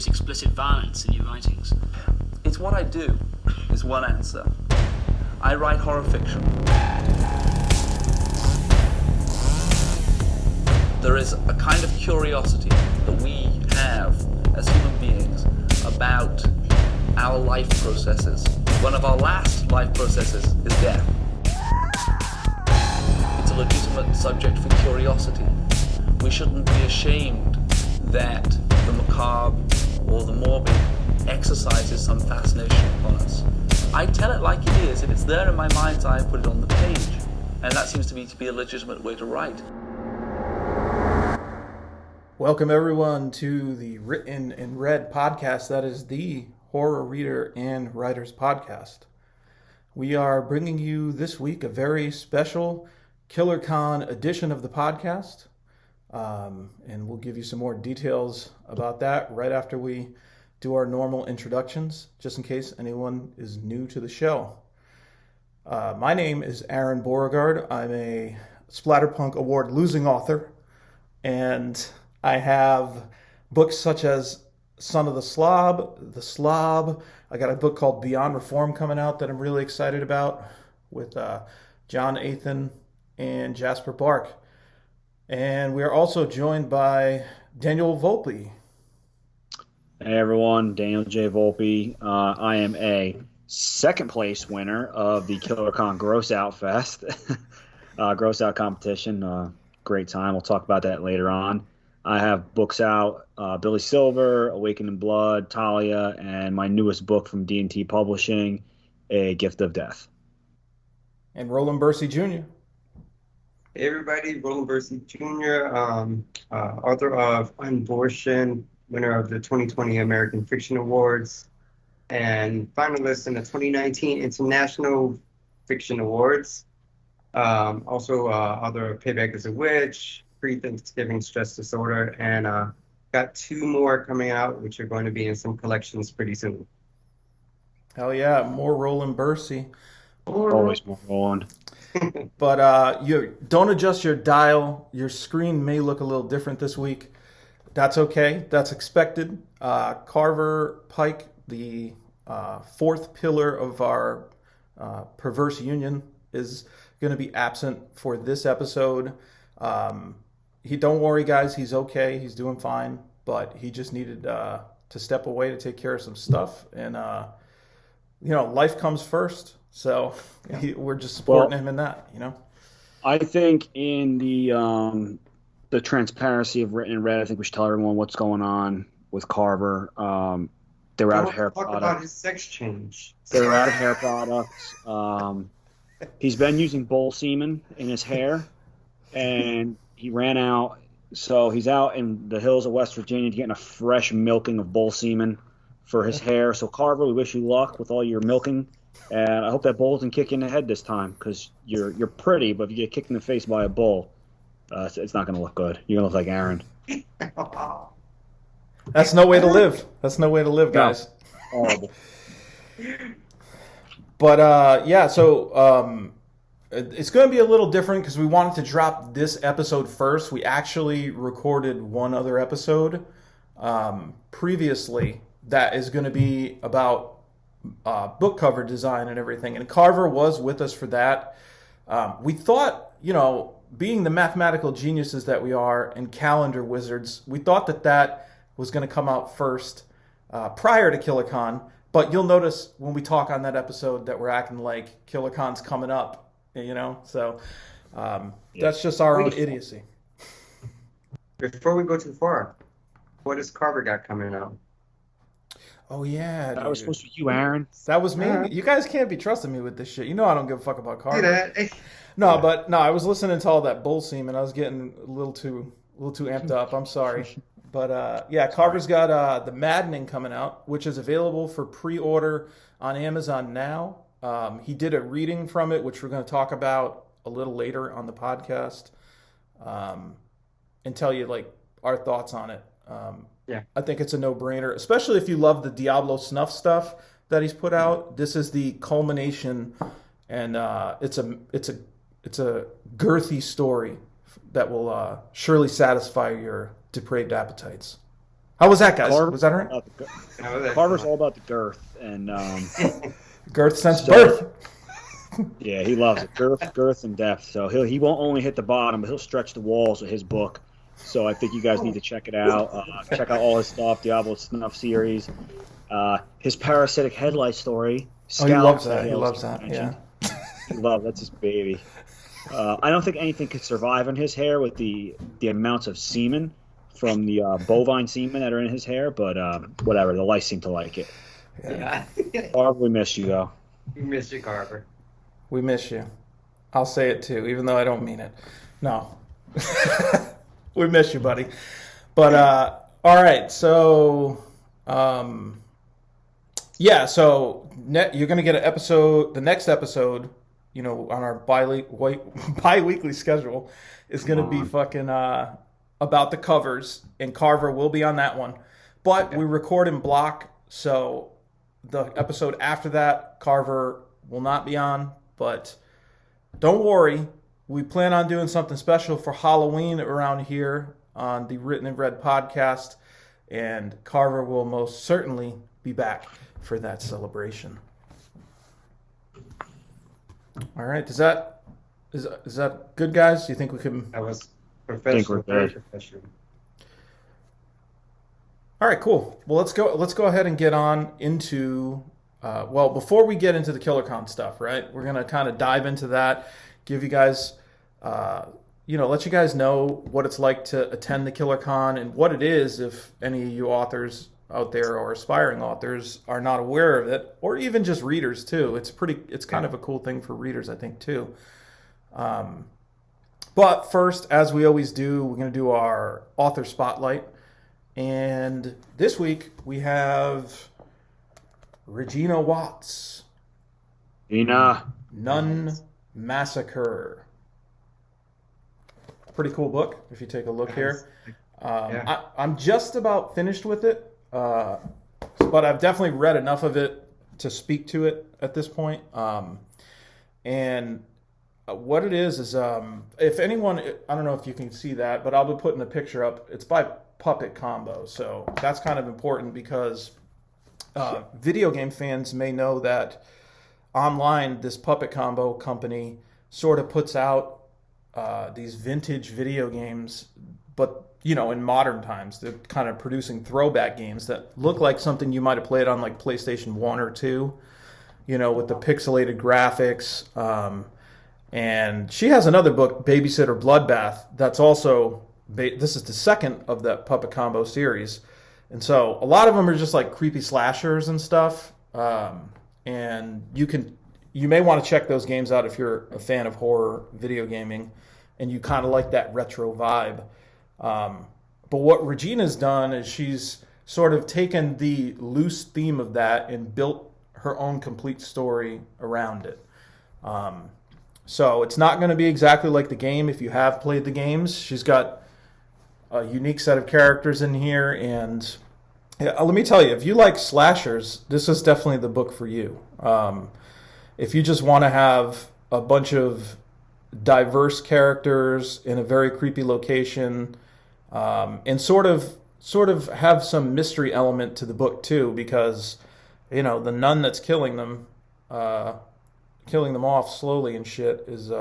use explicit violence in your writings? It's what I do, is one answer. I write horror fiction. There is a kind of curiosity that we have as human beings about our life processes. One of our last life processes is death. It's a legitimate subject for curiosity. We shouldn't be ashamed that the macabre or the morbid exercises some fascination upon us. I tell it like it is. If it's there in my mind's eye, I put it on the page. And that seems to me to be a legitimate way to write. Welcome everyone to the Written and Read podcast. That is the Horror Reader and Writers podcast. We are bringing you this week a very special KillerCon edition of the podcast. And we'll give you some more details about that right after we do our normal introductions, just in case anyone is new to the show. My name is Aaron Beauregard. I'm a Splatterpunk Award losing author, and I have books such as Son of the Slob, The Slob. I got a book called Beyond Reform coming out that I'm really excited about with John Athan and Jasper Bark. And we are also joined by Daniel Volpe. Hey everyone, Daniel J. Volpe. I am a second place winner of the KillerCon Gross Out Fest, Gross Out competition. Great time. We'll talk about that later on. I have books out, Billy Silver, Awakened in Blood, Talia, and my newest book from D&T Publishing, A Gift of Death. And Roland Bursey Jr. Hey everybody, Roland Bursey Jr., author of Unbortion, winner of the 2020 American Fiction Awards, and finalist in the 2019 International Fiction Awards. Also author of Payback as a Witch, Pre-Thanksgiving Stress Disorder, and got two more coming out, which are going to be in some collections pretty soon. Hell yeah, more Roland Bursey. Always more Roland. But you don't adjust your dial. Your screen may look a little different this week. That's okay. That's expected. Carver Pike, the fourth pillar of our perverse union, is going to be absent for this episode. Don't worry, guys. He's okay. He's doing fine. But he just needed to step away to take care of some stuff. And, life comes first. So we're just supporting him in that, I think in the transparency of Written and Read, I think we should tell everyone what's going on with Carver. They were out of hair products. Talk about his sex change. They were out of hair products. He's been using bull semen in his hair, and he ran out. So he's out in the hills of West Virginia getting a fresh milking of bull semen for his hair. So Carver, we wish you luck with all your milking. And I hope that bull doesn't kick you in the head this time, because you're pretty, but if you get kicked in the face by a bull, it's not going to look good. You're going to look like Aaron. That's no way to live. That's no way to live, guys. No. Horrible. But so it's going to be a little different because we wanted to drop this episode first. We actually recorded one other episode previously that is going to be about book cover design and everything, and Carver was with us for that. We thought, being the mathematical geniuses that we are and calendar wizards, we thought that was going to come out first prior to KillerCon, but you'll notice when we talk on that episode that we're acting like KillerCon's coming up, so that's just our own idiocy. Before we go too far, what has Carver got coming out? Oh, yeah. That was supposed to be you, Aaron. That was me. You guys can't be trusting me with this shit. I don't give a fuck about Carver. See that? No, I was listening to all that bull semen. I was getting a little too amped up. I'm sorry. But, Carver's got The Maddening coming out, which is available for pre-order on Amazon now. He did a reading from it, which we're going to talk about a little later on the podcast, and tell you, our thoughts on it. I think it's a no-brainer, especially if you love the Diablo Snuff stuff that he's put out. This is the culmination, and it's a girthy story that will surely satisfy your depraved appetites. How was that, guys? Carver, Was that her? Carver's all about the girth, and Girth since birth. Yeah, he loves it. Girth, and depth. So he won't only hit the bottom, but he'll stretch the walls of his book. So I think you guys need to check it out. Check out all his stuff, Diablo Snuff series, his Parasitic Headlight story. He loves that. He loves that. Yeah. That's his baby. I don't think anything could survive on his hair with the amounts of semen from the bovine semen that are in his hair, but whatever. The lice seem to like it. Yeah. Carver, we miss you, though. We miss you, Carver. We miss you. I'll say it too, even though I don't mean it. No. We miss you, buddy. But, all right. So, yeah. So you're going to get the next episode, on our bi-weekly schedule is going to be fucking, about the covers, and Carver will be on that one. But we record in block, so the episode after that, Carver will not be on. But don't worry, we plan on doing something special for Halloween around here on the Written in Red podcast, and Carver will most certainly be back for that celebration. All right, is that good, guys? Do you think we can? That was professional. Very professional. All right, cool. Well, let's go ahead and get on into. Before we get into the KillerCon stuff, right? We're gonna kind of dive into that, give you guys, let you guys know what it's like to attend the KillerCon and what it is. If any of you authors out there or aspiring authors are not aware of it, or even just readers too, it's kind of a cool thing for readers, I think, too. But first, as we always do, we're gonna do our author spotlight, and this week we have Regina Watts. Nun Massacre. Pretty cool book, if you take a look here. I'm just about finished with it, but I've definitely read enough of it to speak to it at this point. And what it is, if anyone, I don't know if you can see that, but I'll be putting a picture up. It's by Puppet Combo, so that's kind of important because video game fans may know that online, this Puppet Combo company sort of puts out these vintage video games, but in modern times, they're kind of producing throwback games that look like something you might have played on like PlayStation 1 or 2, with the pixelated graphics. And she has another book, Babysitter Bloodbath, that's also, this is the second of that Puppet Combo series. And so a lot of them are just like creepy slashers and stuff. And you may want to check those games out if you're a fan of horror video gaming and you kind of like that retro vibe. But what Regina's done is she's sort of taken the loose theme of that and built her own complete story around it. So it's not going to be exactly like the game if you have played the games. She's got a unique set of characters in here, and let me tell you, if you like slashers, this is definitely the book for you. If you just want to have a bunch of diverse characters in a very creepy location, and sort of have some mystery element to the book too, because the nun that's killing them off slowly and shit is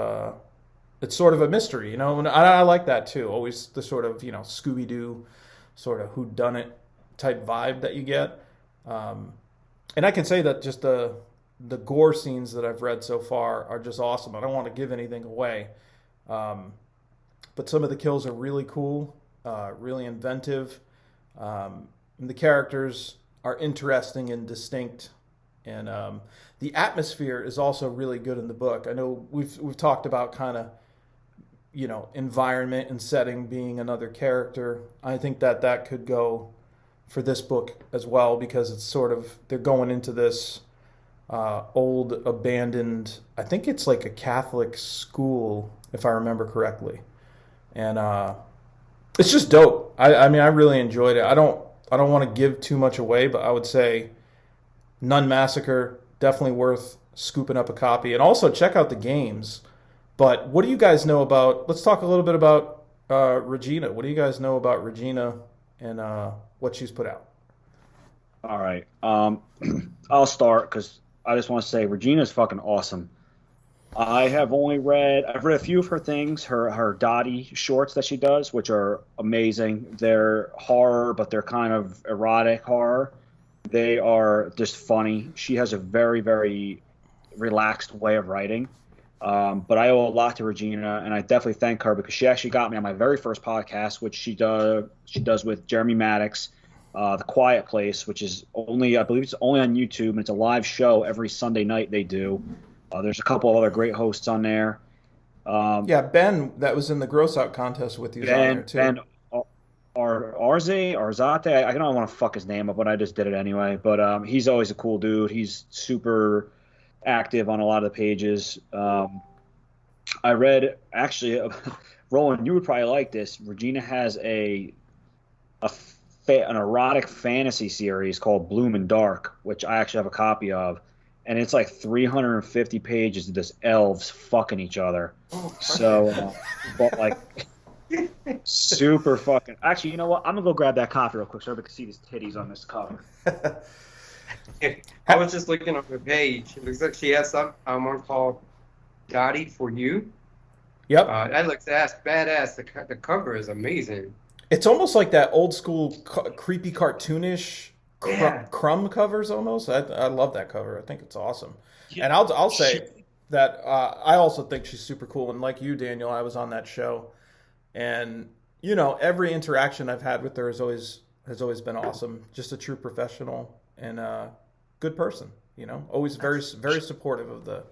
it's sort of a mystery, and I like that too. Always the sort of Scooby-Doo sort of whodunit type vibe that you get. And I can say that just the gore scenes that I've read so far are just awesome. I don't want to give anything away, but some of the kills are really cool, really inventive, and the characters are interesting and distinct. And the atmosphere is also really good in the book. I know we've talked about kind of environment and setting being another character. I think that could go for this book as well, because it's sort of, they're going into this old abandoned, I think it's like a Catholic school, if I remember correctly. And it's just dope. I mean, I really enjoyed it. I don't want to give too much away, but I would say Nun Massacre, definitely worth scooping up a copy. And also check out the games. But what do you guys know about, let's talk a little bit about Regina. What do you guys know about Regina and what she's put out. All right. I'll start because I just want to say Regina's fucking awesome. I've read a few of her things, her Dottie shorts that she does, which are amazing. They're horror, but they're kind of erotic horror. They are just funny. She has a very, very relaxed way of writing. But I owe a lot to Regina, and I definitely thank her because she actually got me on my very first podcast, which she does with Jeremy Maddox, The Quiet Place, which is I believe it's only on YouTube, and it's a live show every Sunday night they do. There's a couple other great hosts on there. Ben, that was in the Gross Out contest with you, on there too. Ben Arzate, I don't want to fuck his name up, but I just did it anyway. But he's always a cool dude. He's super active on a lot of the pages. I read, actually, Roland, you would probably like this. Regina has an erotic fantasy series called Bloom and Dark, which I actually have a copy of. And it's like 350 pages of just elves fucking each other. So, but like, super fucking. Actually, you know what? I'm gonna go grab that copy real quick so everybody can see these titties on this cover. I was just looking on her page. It looks like she has one called Dottie for You. Yep. That looks badass. The cover is amazing. It's almost like that old school creepy cartoonish Yeah. crumb covers almost. I love that cover. I think it's awesome. Yeah. And I'll say that I also think she's super cool. And like you, Daniel, I was on that show, and every interaction I've had with her has always been awesome. Just a true professional and a good person. Always very very supportive of the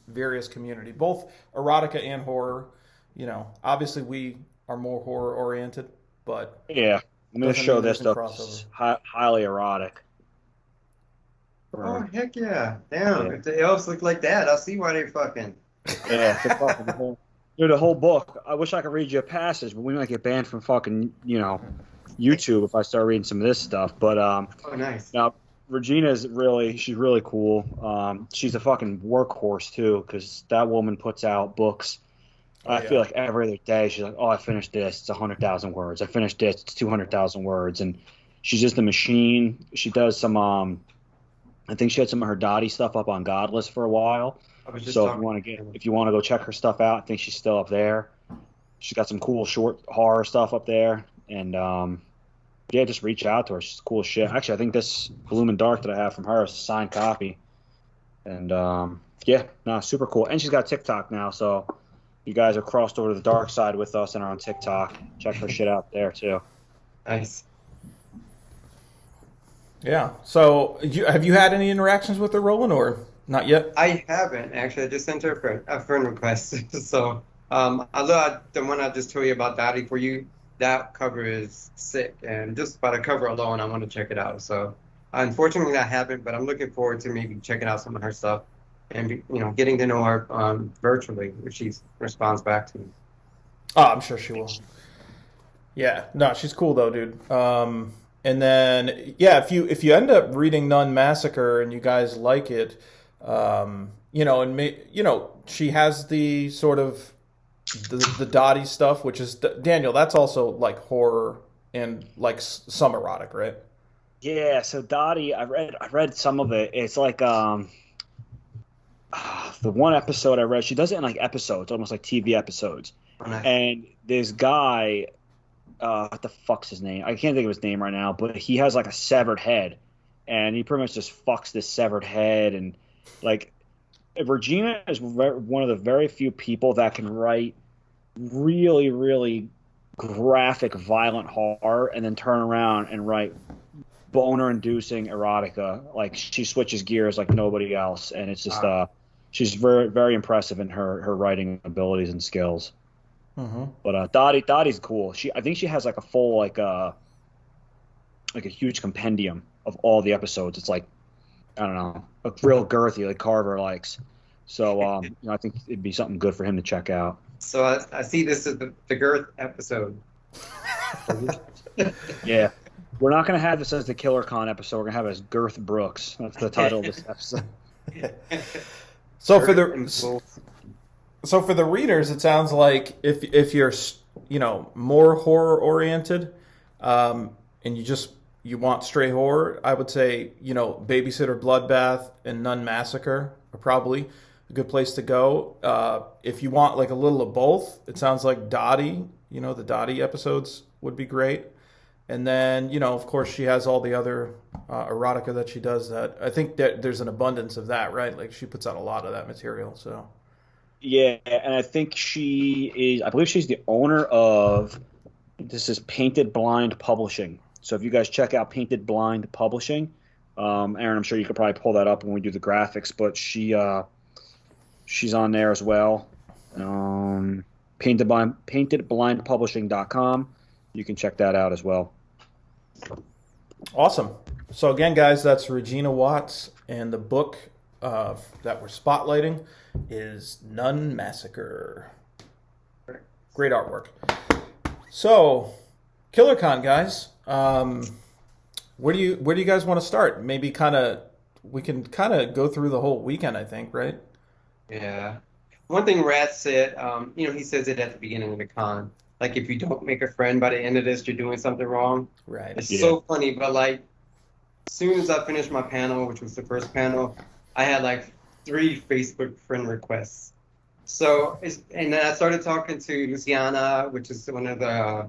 various community, both erotica and horror. Obviously we are more horror oriented, but yeah. I'm going to show this stuff. It's highly erotic. Oh, heck yeah. Damn, yeah. If the elves look like that, I'll see why they're fucking. Yeah, the whole book. I wish I could read you a passage, but we might get banned from fucking, YouTube if I start reading some of this stuff. But, oh, nice. Now, she's really cool. She's a fucking workhorse, too, because that woman puts out books. I feel like every other day she's like, oh, I finished this. It's 100,000 words. I finished this. It's 200,000 words. And she's just a machine. She does some, I think she had some of her Dottie stuff up on Godless for a while. So if you want to go check her stuff out, I think she's still up there. She's got some cool short horror stuff up there. And, just reach out to her. She's cool as shit. Actually, I think this Bloom and Dark that I have from her is a signed copy. And, super cool. And she's got TikTok now, so you guys have crossed over to the dark side with us and are on TikTok. Check her shit out there, too. Nice. Yeah. So, have you had any interactions with her, Roland, or not yet? I haven't, actually. I just sent her a friend request. So, I love the one I just told you about, Dottie for You. That cover is sick. And just by the cover alone, I want to check it out. So, unfortunately, I haven't, but I'm looking forward to maybe checking out some of her stuff. And getting to know her virtually if she responds back to me. Oh, I'm sure she will. Yeah, no, she's cool though, dude. And then if you end up reading Nun Massacre and you guys like it, she has the sort of the Dottie stuff, which is Daniel. That's also like horror and like some erotic, right? Yeah. So Dottie, I read some of it. It's like the one episode I read, she does it in like episodes, almost like TV episodes. Oh, nice. And this guy, what the fuck's his name? I can't think of his name right now, but he has like a severed head, and he pretty much just fucks this severed head. And like, Regina is one of the very few people that can write really, really graphic, violent horror, and then turn around and write boner-inducing erotica. Like, she switches gears like nobody else, and it's just she's very, very impressive in her writing abilities and skills. Mm-hmm. But Dottie's cool. I think she has like a full like a huge compendium of all the episodes. It's like, I don't know, a real girthy like Carver likes. So I think it'd be something good for him to check out. So I see this as the girth episode. Yeah. We're not going to have this as the KillerCon episode. We're going to have it as Girth Brooks. That's the title of this episode. So for the readers, it sounds like if you're more horror oriented, and you just you want stray horror, I would say, Babysitter Bloodbath and Nun Massacre are probably a good place to go. If you want like a little of both, it sounds like Dottie, the Dottie episodes would be great. And then, of course, she has all the other erotica that she does that. I think that there's an abundance of that, right? Like she puts out a lot of that material, so. Yeah, and I think I believe she's the owner of, this is Painted Blind Publishing. So if you guys check out Painted Blind Publishing, Aaron, I'm sure you could probably pull that up when we do the graphics, but she's on there as well. paintedblindpublishing.com. You can check that out as well. Awesome. So again, guys, that's Regina Watts, and the book that we're spotlighting is Nun Massacre. Great artwork. So, KillerCon, guys. Where do you guys want to start? Maybe we can go through the whole weekend, I think, right? Yeah. One thing Rat said, he says it at the beginning of the con. Like, if you don't make a friend by the end of this, you're doing something wrong. Right. It's so funny, but like, as soon as I finished my panel, which was the first panel, I had like 3 Facebook friend requests. So, and then I started talking to Luciana, which is one of the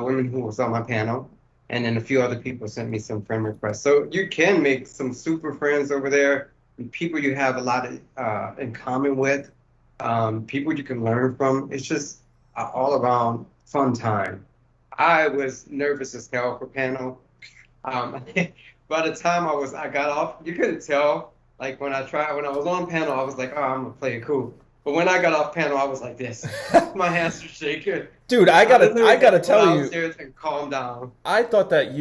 women who was on my panel, and then a few other people sent me some friend requests. So you can make some super friends over there, and people you have a lot of in common with, people you can learn from. It's just an all-around fun time. I was nervous as hell for panel. By the time I got off, you couldn't tell. Like when I was on panel, I was like, oh, I'm gonna play it cool. But when I got off panel, I was like this. My hands were shaking. Dude, I gotta tell you, and calm down. I thought that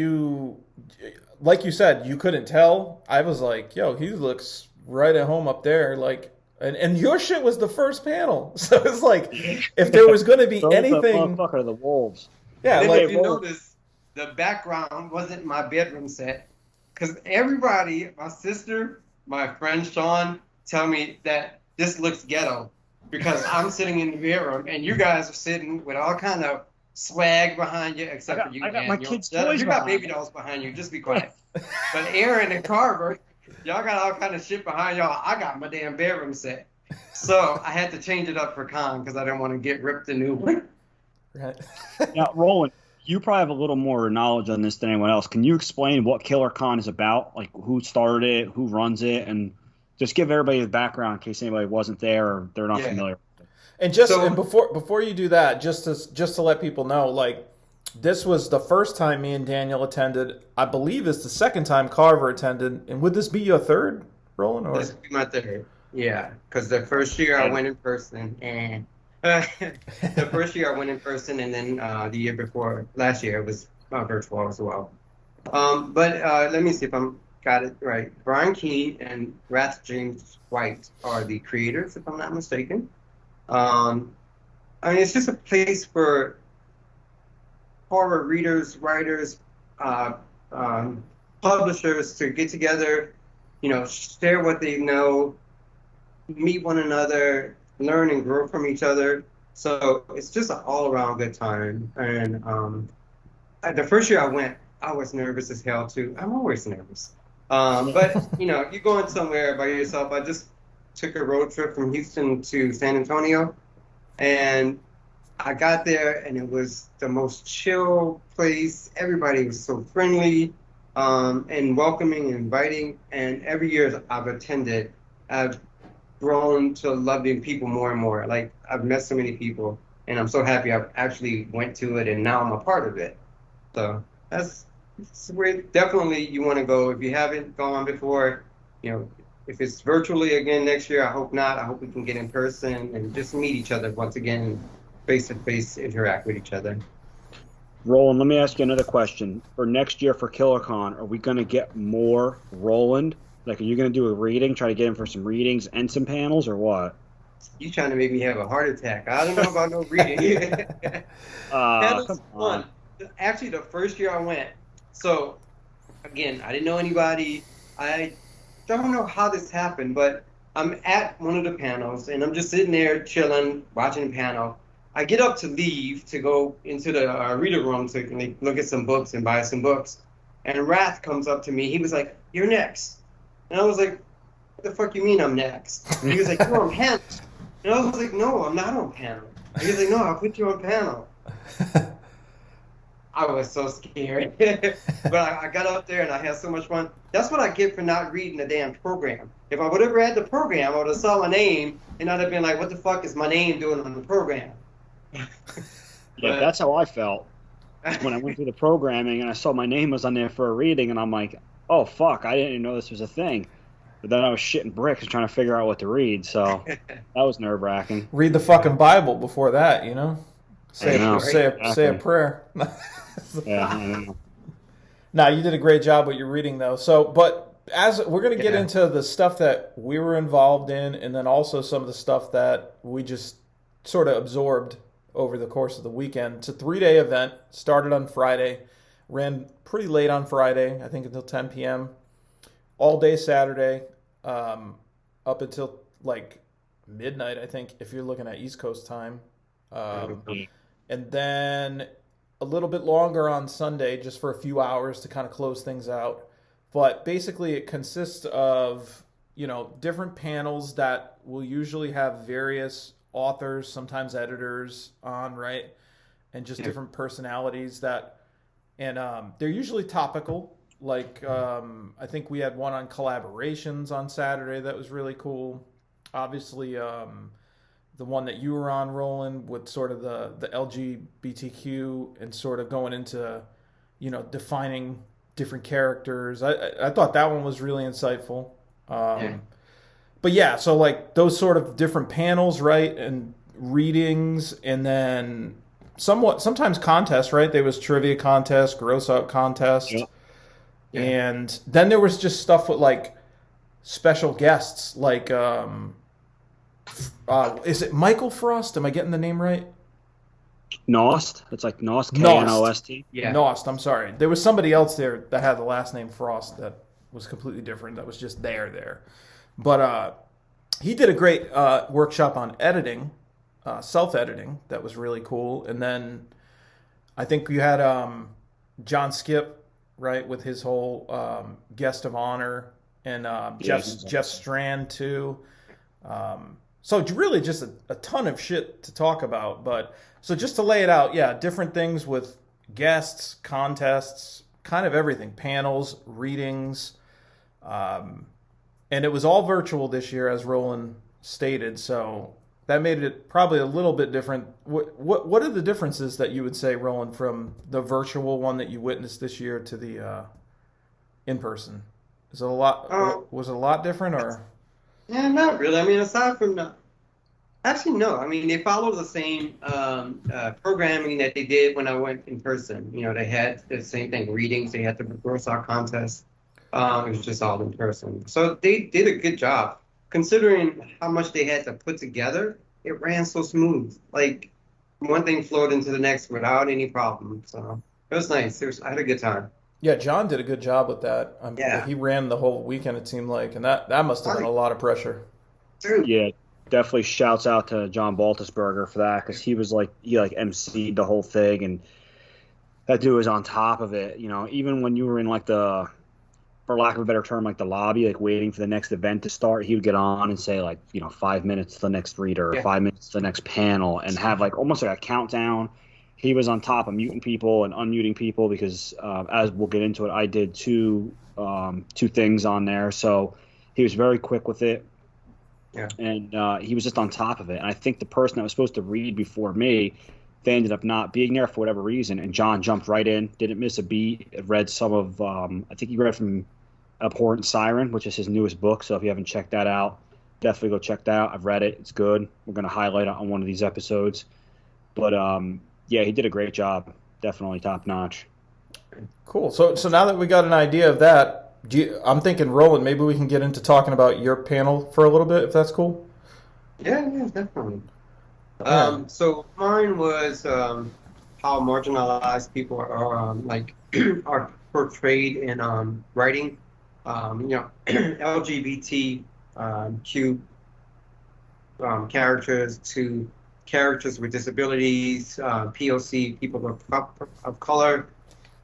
like you said, you couldn't tell. I was like, yo, he looks right at home up there. Like, and your shit was the first panel, so it's like, if there was going to be anything, the motherfucker, the wolves. Yeah, and like if you notice, the background wasn't my bedroom set, because everybody, my sister, my friend Sean, tell me that this looks ghetto because I'm sitting in the bedroom and you guys are sitting with all kind of swag behind you, except for you. I got my kids' toys. You got baby dolls behind you. Just be quiet. But Aaron and Carver, y'all got all kind of shit behind y'all. I got my damn bedroom set. So I had to change it up for con because I didn't want to get ripped a new one. Right. Now, Roland, you probably have a little more knowledge on this than anyone else. Can you explain what KillerCon is about? Like who started it, who runs it, and just give everybody the background in case anybody wasn't there or they're not familiar with it. And before you do that, just to let people know, like, this was the first time me and Daniel attended. I believe it's the second time Carver attended. And would this be your third, Roland? Or? This would be my third. Yeah, because the first year I went in person, and the first year I went in person, and then the year before, last year, it was virtual as well. But let me see if I'm got it right. Brian Keene and Rat James White are the creators, if I'm not mistaken. I mean, it's just a place for horror readers, writers, publishers to get together, share what they know, meet one another, learn and grow from each other. So it's just an all-around good time. And the first year I went, I was nervous as hell too. I'm always nervous. But you're going somewhere by yourself. I just took a road trip from Houston to San Antonio, and I got there, and it was the most chill place. Everybody was so friendly and welcoming and inviting. And every year I've attended, I've grown to loving people more and more. Like, I've met so many people, and I'm so happy I actually went to it, and now I'm a part of it. So that's where definitely you want to go. If you haven't gone before, if it's virtually again next year, I hope not. I hope we can get in person and just meet each other once again, face-to-face, interact with each other. Roland, let me ask you another question. For next year for KillerCon, are we going to get more Roland? Like, are you going to do a reading, try to get him for some readings and some panels, or what? You trying to make me have a heart attack. I don't know about no reading. That was fun. Actually, the first year I went, so, again, I didn't know anybody. I don't know how this happened, but I'm at one of the panels, and I'm just sitting there chilling, watching the panel. I get up to leave to go into the reader room to look at some books and buy some books. And Wrath comes up to me. He was like, "You're next." And I was like, "What the fuck you mean I'm next?" And he was like, "You're on panel." And I was like, "No, I'm not on panel." And he was like, "No, I'll put you on panel." I was so scared. But I got up there and I had so much fun. That's what I get for not reading the damn program. If I would have read the program, I would have saw my name and I'd have been like, what the fuck is my name doing on the program? Yeah, that's how I felt when I went through the programming and I saw my name was on there for a reading, and I'm like, oh, fuck, I didn't even know this was a thing. But then I was shitting bricks trying to figure out what to read, so that was nerve-wracking. Read the fucking Bible before that, you know? Say a prayer. Yeah, I know. Nah, you did a great job with your reading, though. So, but as we're going to get into the stuff that we were involved in, and then also some of the stuff that we just sort of absorbed over the course of the weekend. It's a 3-day event. Started on Friday, ran pretty late on Friday, I think until 10 p.m. All day Saturday, up until like midnight, I think, if you're looking at East Coast time. And then a little bit longer on Sunday, just for a few hours to kind of close things out. But basically it consists of, you know, different panels that will usually have various authors, sometimes editors on, right? And just different personalities that, and they're usually topical. Like, I think we had one on collaborations on Saturday that was really cool. Obviously, the one that you were on, Roland, with sort of the LGBTQ and sort of going into, you know, defining different characters. I thought that one was really insightful. But yeah, so like those sort of different panels, right, and readings, and then sometimes contests, right? There was trivia contest, gross out contest, and then there was just stuff with like special guests, like is it Michael Frost? Am I getting the name right? Nost. It's like Nost, K-N-O-S-T. Yeah. Nost, I'm sorry. There was somebody else there that had the last name Frost that was completely different. That was just there. But he did a great workshop on editing, self-editing. That was really cool. And then I think you had John Skip, right, with his whole guest of honor, and Jeff Strand too. So really just a ton of shit to talk about. But so just to lay it out, different things with guests, contests, kind of everything, panels, readings. And it was all virtual this year, as Roland stated, so that made it probably a little bit different. What are the differences that you would say, Roland, from the virtual one that you witnessed this year to the in-person? Is it a lot? Was it a lot different, or? Yeah, not really. I mean, aside from actually, no. I mean, they follow the same programming that they did when I went in person. You know, they had the same thing, readings. They had the gross out contest. It was just all in person. So they did a good job. Considering how much they had to put together, it ran so smooth. Like, one thing flowed into the next without any problem. So it was nice. I had a good time. Yeah, John did a good job with that. He ran the whole weekend, it seemed like, and that must have been a lot of pressure. Dude. Yeah, definitely shouts out to John Baltusberger for that, because he emceed the whole thing, and that dude was on top of it. You know, even when you were in like for lack of a better term, like the lobby, like waiting for the next event to start, he would get on and say, like, you know, 5 minutes to the next reader, 5 minutes to the next panel, and have like almost like a countdown. He was on top of muting people and unmuting people because, as we'll get into it, I did two things on there, so he was very quick with it. Yeah. And he was just on top of it. And I think the person that was supposed to read before me, they ended up not being there for whatever reason, and John jumped right in, didn't miss a beat, read some of, I think he read from Abhorrent Siren, which is his newest book, so if you haven't checked that out, definitely go check that out. I've read it. It's good. We're going to highlight it on one of these episodes. But, yeah, he did a great job. Definitely top-notch. Cool. So now that we got an idea of that, I'm thinking, Roland, maybe we can get into talking about your panel for a little bit, if that's cool? Yeah, definitely. So mine was how marginalized people are, are portrayed in writing. LGBTQ characters to characters with disabilities, POC, people of color,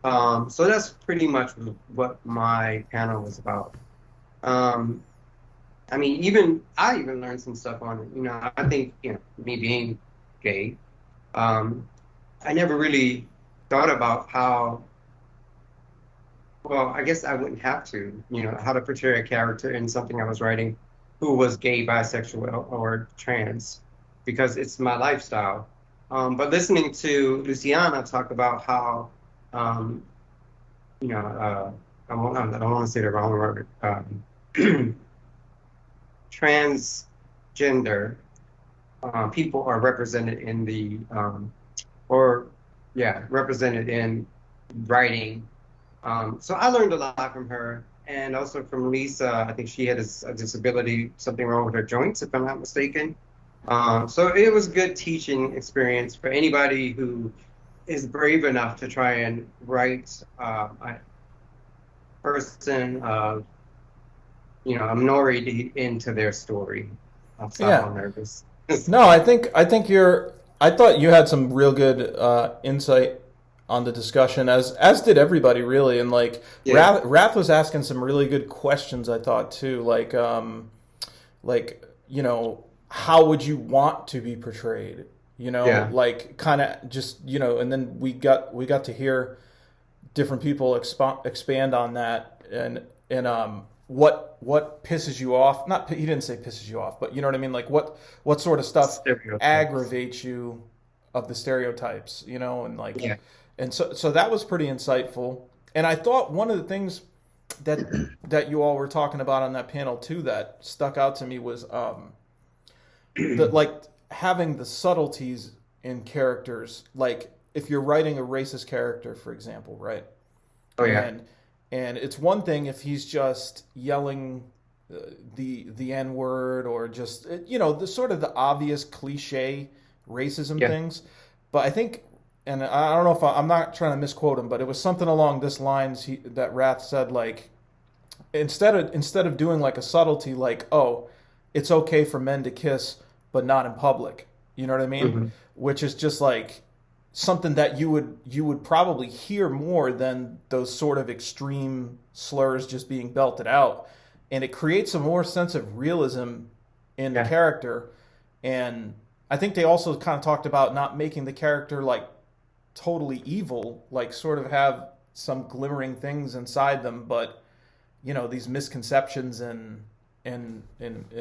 So that's pretty much what my panel was about. I mean, I even learned some stuff on it. You know, I think, you know, me being gay, I never really thought about how, well, I guess I wouldn't have to, you know, how to portray a character in something I was writing who was gay, bisexual, or trans, because it's my lifestyle. But listening to Luciana talk about how, um, you know, I don't want to say the wrong word, transgender people are represented in the, or yeah, represented in writing. So I learned a lot from her, and also from Lisa. I think she had a disability, something wrong with her joints, if I'm not mistaken. So it was a good teaching experience for anybody who is brave enough to try and write a person of, you know, a minority into their story. I'm so nervous. No, I think I thought you had some real good insight on the discussion, as did everybody really, and like Wrath was asking some really good questions. I thought too, like you know, how would you want to be portrayed? You know, like kind of just, you know, and then we got to hear different people expand on that, and what pisses you off. Not, he didn't say pisses you off, but you know what I mean, like what sort of stuff aggravates you of the stereotypes, you know, and like and so that was pretty insightful. And I thought one of the things that you all were talking about on that panel too that stuck out to me was like having the subtleties in characters. Like if you're writing a racist character, for example, right? Oh yeah. And it's one thing if he's just yelling the N-word, or just, you know, the sort of the obvious cliche racism things. But I think, and I don't know if I'm not trying to misquote him, but it was something along this lines that Wrath said, like, instead of doing like a subtlety, like, oh, it's okay for men to kiss, but not in public. You know what I mean? Mm-hmm. Which is just like something that you would probably hear more than those sort of extreme slurs just being belted out. And it creates a more sense of realism in the character. And I think they also kind of talked about not making the character like totally evil, like sort of have some glimmering things inside them, but you know, these misconceptions and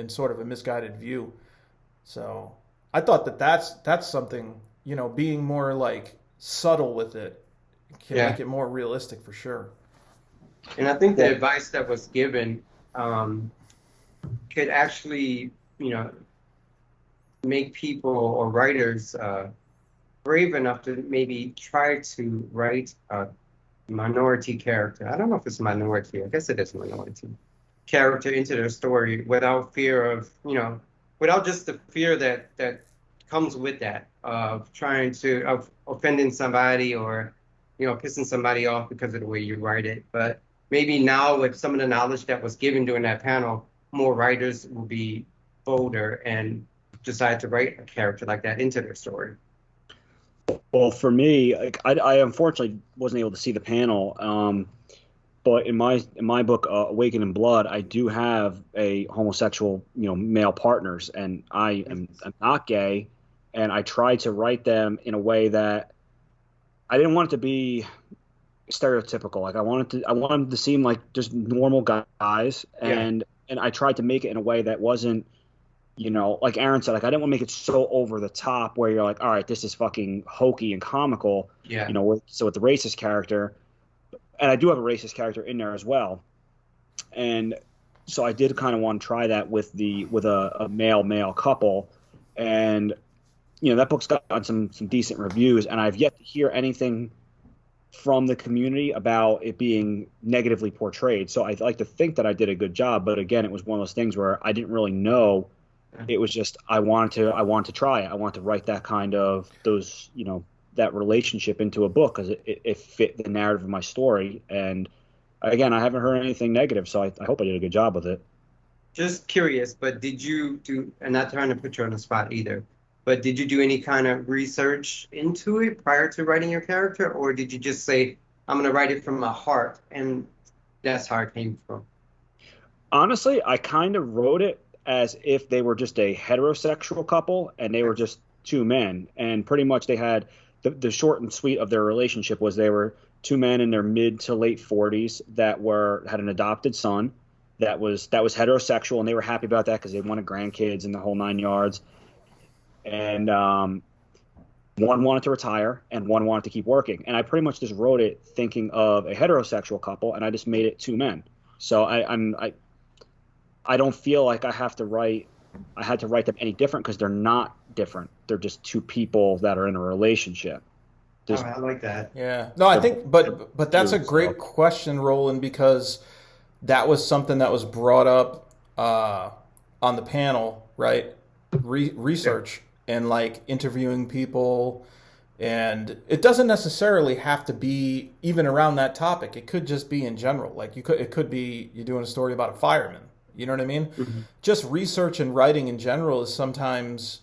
sort of a misguided view. So I thought that's something, you know, being more like subtle with it can make it more realistic for sure. And I think the advice that was given could actually, you know, make people or writers brave enough to maybe try to write a minority character. I don't know if it's minority. I guess it is minority character into their story without fear of, you know, without just the fear that comes with that of trying to of offending somebody or, you know, pissing somebody off because of the way you write it. But maybe now with some of the knowledge that was given during that panel, more writers will be bolder and decide to write a character like that into their story. Well, for me, I unfortunately wasn't able to see the panel, but in my book, Awaken in Blood, I do have a homosexual, you know, male partners, and I'm not gay, and I tried to write them in a way that I didn't want it to be stereotypical. Like I wanted them to seem like just normal guys, and I tried to make it in a way that wasn't, you know, like Aaron said, like I didn't want to make it so over the top where you're like, all right, this is fucking hokey and comical. Yeah. You know, so with the racist character, and I do have a racist character in there as well, and so I did kind of want to try that with a male couple, and you know that book's gotten some decent reviews, and I've yet to hear anything from the community about it being negatively portrayed. So I'd like to think that I did a good job, but again, it was one of those things where I didn't really know. It was just I wanted to try it. I wanted to write that kind of those, you know, that relationship into a book because it fit the narrative of my story. And again, I haven't heard anything negative, so I hope I did a good job with it. Just curious, but did you do, and not trying to put you on the spot either, but did you do any kind of research into it prior to writing your character, or did you just say, I'm gonna write it from my heart, and that's how it came from. Honestly, I kind of wrote it as if they were just a heterosexual couple and they were just two men. And pretty much they had the short and sweet of their relationship was they were two men in their mid to late 40s that had an adopted son that was heterosexual, and they were happy about that because they wanted grandkids and the whole 9 yards. And one wanted to retire and one wanted to keep working. And I pretty much just wrote it thinking of a heterosexual couple, and I just made it two men. So I don't feel like I had to write them any different because they're not different. They're just two people that are in a relationship. I like that. Yeah. No, I think, but that's a great question, Roland, because that was something that was brought up on the panel, right? Research and like interviewing people. And it doesn't necessarily have to be even around that topic. It could just be in general. Like it could be you're doing a story about a fireman. You know what I mean? Mm-hmm. Just research and writing in general is sometimes,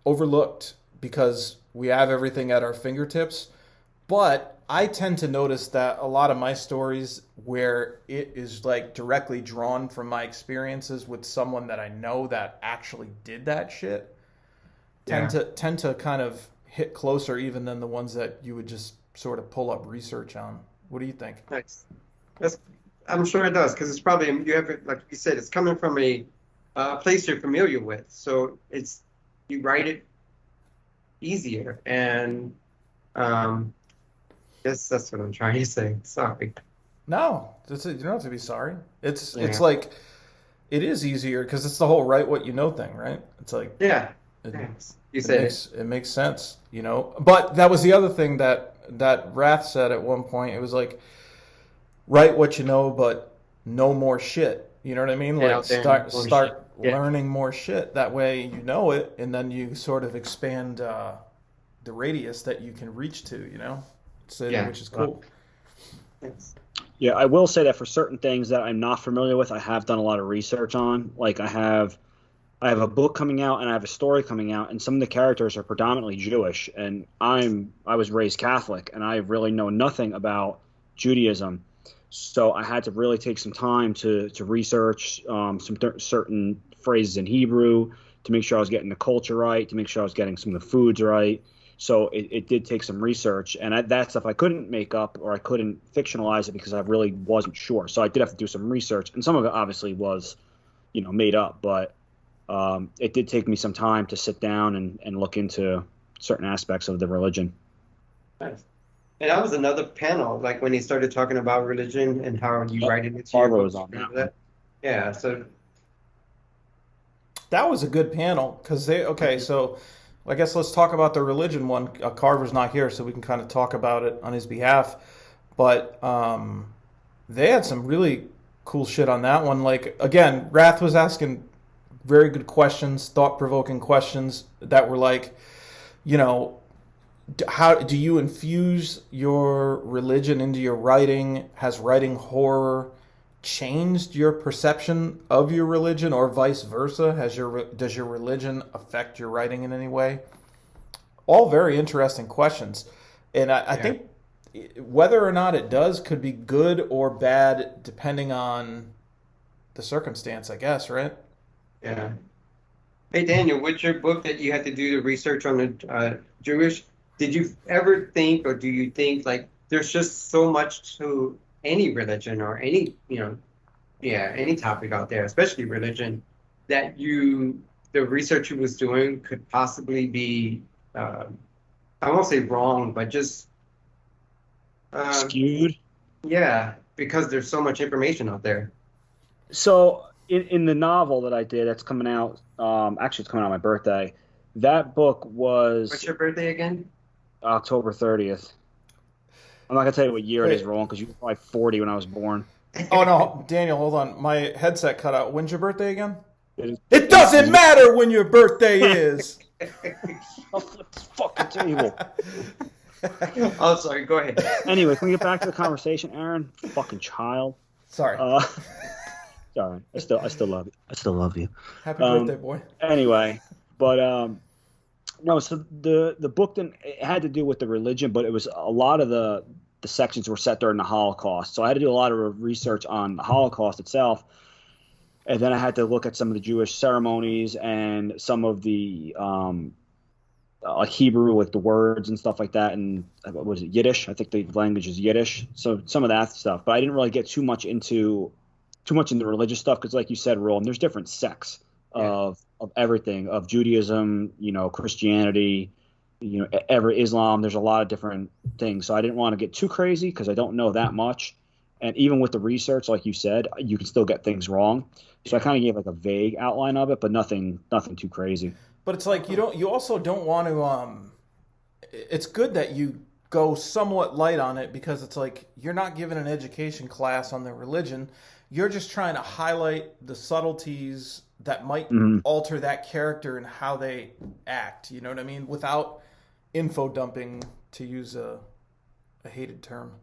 overlooked because we have everything at our fingertips. But I tend to notice that a lot of my stories where it is like directly drawn from my experiences with someone that I know that actually did that shit tend to kind of hit closer even than the ones that you would just sort of pull up research on. What do you think? Nice. I'm sure it does, because it's probably, you have it, like you said, it's coming from a place you're familiar with. So you write it easier. And yes, that's what I'm trying to say. Sorry. No, you don't have to be sorry. It's like, it is easier because it's the whole write what you know thing, right? It's like, you said it makes sense, you know. But that was the other thing that Wrath said at one point. It was like, write what you know, but know more shit. You know what I mean? Like start learning more shit. That way you know it, and then you sort of expand the radius that you can reach to. You know, which is cool. Yeah, I will say that for certain things that I'm not familiar with, I have done a lot of research on. Like I have a book coming out and I have a story coming out, and some of the characters are predominantly Jewish, and I was raised Catholic, and I really know nothing about Judaism. So I had to really take some time to research certain phrases in Hebrew to make sure I was getting the culture right, to make sure I was getting some of the foods right. So it did take some research, and that stuff I couldn't make up or I couldn't fictionalize it because I really wasn't sure. So I did have to do some research, and some of it obviously was, made up. But it did take me some time to sit down and look into certain aspects of the religion. Nice. And that was another panel, like when he started talking about religion and how you write it into your was on that. Yeah, so that was a good panel because so I guess let's talk about the religion one. Carver's not here, so we can kind of talk about it on his behalf. But they had some really cool shit on that one. Like, again, Wrath was asking very good questions, thought-provoking questions that were like, how do you infuse your religion into your writing? Has writing horror changed your perception of your religion, or vice versa? Does your religion affect your writing in any way? All very interesting questions, and I think whether or not it does could be good or bad depending on the circumstance, I guess, right? Yeah. Hey Daniel, with your book that you had to do the research on the Jewish, did you ever think, or do you think, like, there's just so much to any religion or any, any topic out there, especially religion, that the research you was doing could possibly be, I won't say wrong, but just skewed? Yeah, because there's so much information out there. So in the novel that I did, that's coming out, actually it's coming out on my birthday, that book was... What's your birthday again? October 30th. I'm not going to tell you what year it is, Roland, because you were probably 40 when I was born. Oh, no, Daniel, hold on. My headset cut out. When's your birthday again? It doesn't matter when your birthday is. I'll flip this fucking table. Oh, sorry. Go ahead. Anyway, can we get back to the conversation, Aaron? Fucking child. Sorry. Sorry. I still love you. I still love you. Happy birthday, boy. Anyway, but No, so the book didn't. It had to do with the religion, but it was a lot of the sections were set during the Holocaust. So I had to do a lot of research on the Holocaust itself, and then I had to look at some of the Jewish ceremonies and some of the like Hebrew with the words and stuff like that, and what was it, Yiddish? I think the language is Yiddish. So some of that stuff, but I didn't really get too much into the religious stuff because, like you said, Roland, there's different sects of everything, of Judaism, Christianity, Islam. There's a lot of different things. So I didn't want to get too crazy because I don't know that much. And even with the research, like you said, you can still get things wrong. So I kind of gave like a vague outline of it, but nothing too crazy. But it's like you also don't want to. It's good that you go somewhat light on it because it's like you're not giving an education class on the religion. You're just trying to highlight the subtleties that might alter that character and how they act. You know what I mean? Without info dumping, to use a hated term.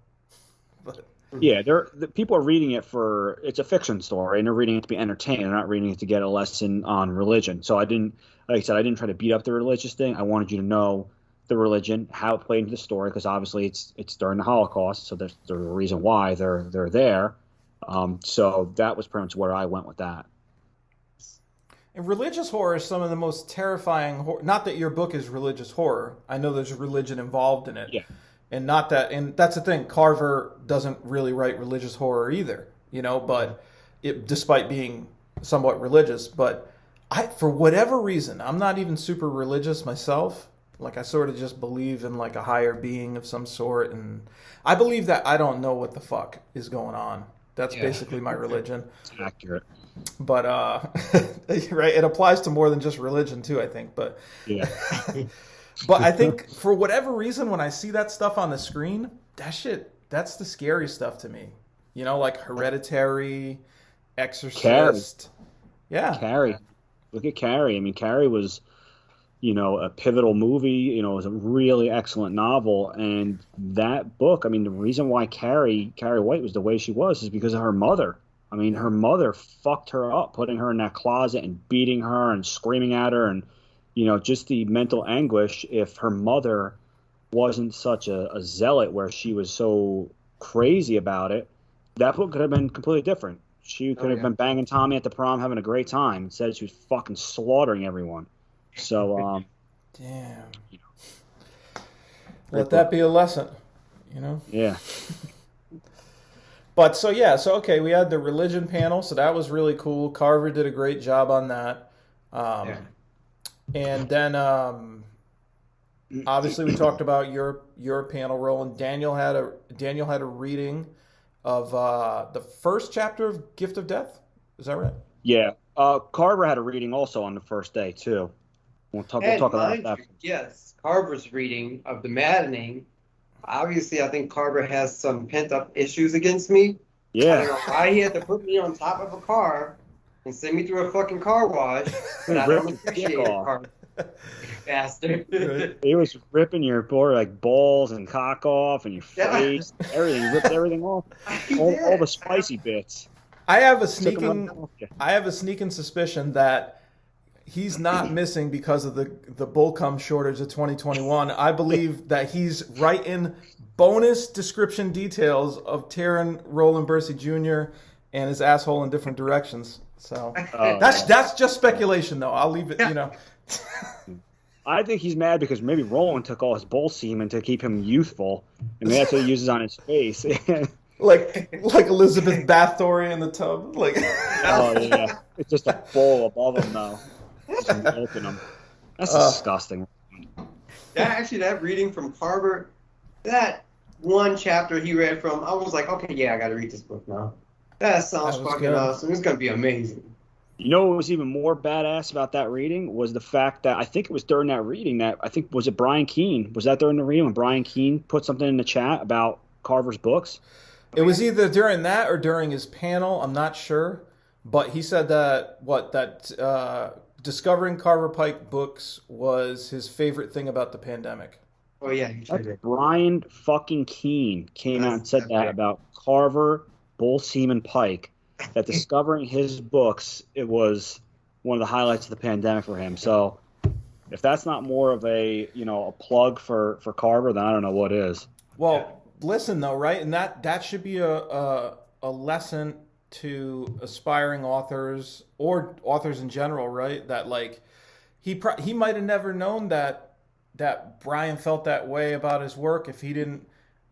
But yeah, people are reading it for it's a fiction story, and they're reading it to be entertained. They're not reading it to get a lesson on religion. So I didn't try to beat up the religious thing. I wanted you to know the religion, how it played into the story, because obviously it's during the Holocaust, so there's a reason why they're there. So that was pretty much where I went with that. And religious horror is some of the most terrifying. Not that your book is religious horror. I know there's religion involved in it. Yeah. And that's the thing. Carver doesn't really write religious horror either, but despite being somewhat religious. But for whatever reason, I'm not even super religious myself. Like, I sort of just believe in like a higher being of some sort. And I believe that I don't know what the fuck is going on. That's basically my religion. It's accurate. But, right, it applies to more than just religion too, I think. But yeah. But I think for whatever reason, when I see that stuff on the screen, that's the scary stuff to me. Like Hereditary, Exorcist. Yeah. Carrie. Look at Carrie. I mean, Carrie was, a pivotal movie. It was a really excellent novel. And that book, I mean, the reason why Carrie White was the way she was is because of her mother. I mean, her mother fucked her up, putting her in that closet and beating her and screaming at her, and just the mental anguish. If her mother wasn't such a zealot where she was so crazy about it, that book could have been completely different. She could have been banging Tommy at the prom, having a great time. Instead, she was fucking slaughtering everyone. So, damn. Let that be a lesson, Yeah. But so okay, we had the religion panel, so that was really cool. Carver did a great job on that. And then obviously we talked about your panel role, and Daniel had a reading of the first chapter of Gift of Death. Is that right? Yeah. Carver had a reading also on the first day too. We'll talk about that. Yes, Carver's reading of The Maddening. Obviously, I think Carver has some pent-up issues against me. Yeah. I don't know why he had to put me on top of a car and send me through a fucking car wash, but I don't appreciate it, Carver. Bastard. He was ripping your like balls and cock off and your face, everything. He ripped everything off. All the spicy bits. I have a sneaking suspicion that he's not missing because of the bullcum shortage of 2021. I believe that he's writing bonus description details of tearing Roland Bursey Jr. and his asshole in different directions. So that's just speculation, though. I'll leave it, I think he's mad because maybe Roland took all his bull semen to keep him youthful, and that's what he uses on his face. like Elizabeth Bathory in the tub. Like, oh yeah, it's just a bowl above him now. Just milking him. That's disgusting. That reading from Carver, that one chapter he read from, I was like, okay, yeah, I got to read this book now. That sounds fucking awesome. It's gonna be amazing. What was even more badass about that reading was the fact that I think it was during that reading was it Brian Keene? Was that during the reading when Brian Keene put something in the chat about Carver's books? It was either during that or during his panel. I'm not sure, but he said that discovering Carver Pike books was his favorite thing about the pandemic. Oh yeah, he tried it. Brian fucking Keene came out and said that about Carver Bull Seaman Pike. That discovering his books, it was one of the highlights of the pandemic for him. So if that's not more of a a plug for Carver, then I don't know what is. Well, listen though, right? And that should be a lesson to aspiring authors or authors in general, right? That like he might have never known that Brian felt that way about his work if he didn't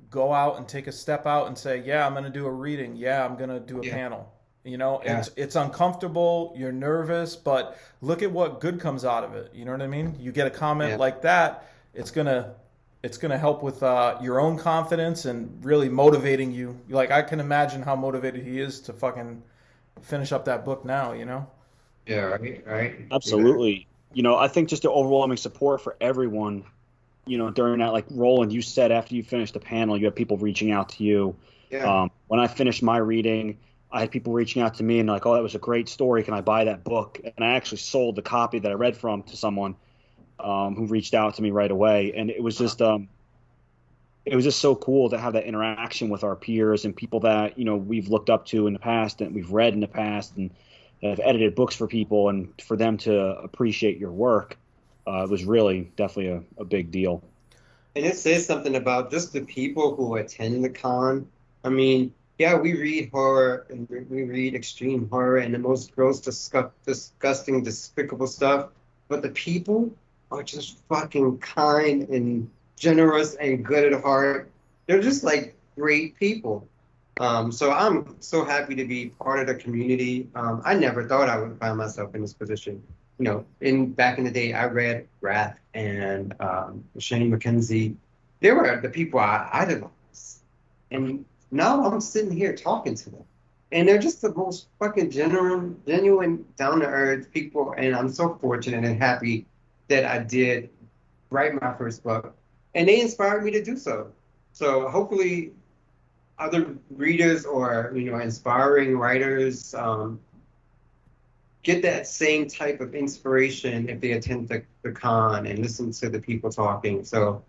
go out and take a step out and say, "Yeah, I'm going to do a reading. Yeah, I'm going to do a panel." You know, it's uncomfortable, you're nervous, but look at what good comes out of it. You know what I mean? You get a comment like that, it's gonna help with your own confidence and really motivating you. Like, I can imagine how motivated he is to fucking finish up that book now, you know? Yeah, right. Absolutely. I think just the overwhelming support for everyone, during that, like Roland, you said after you finished the panel, you had people reaching out to you. Yeah. When I finished my reading, I had people reaching out to me and like, "Oh, that was a great story. Can I buy that book?" And I actually sold the copy that I read from to someone who reached out to me right away. And it was just so cool to have that interaction with our peers and people that we've looked up to in the past and we've read in the past and have edited books for people, and for them to appreciate your work was really definitely a big deal. And it says something about just the people who attend the con. I mean, yeah, we read horror and we read extreme horror and the most gross, disgusting, despicable stuff. But the people are just fucking kind and generous and good at heart. They're just like great people. So I'm so happy to be part of the community. I never thought I would find myself in this position. Back in the day, I read Wrath and Shane McKenzie. They were the people I idolized. And now I'm sitting here talking to them. And they're just the most fucking genuine, down-to-earth people. And I'm so fortunate and happy that I did write my first book. And they inspired me to do so. So hopefully other readers or, inspiring writers get that same type of inspiration if they attend the con and listen to the people talking. So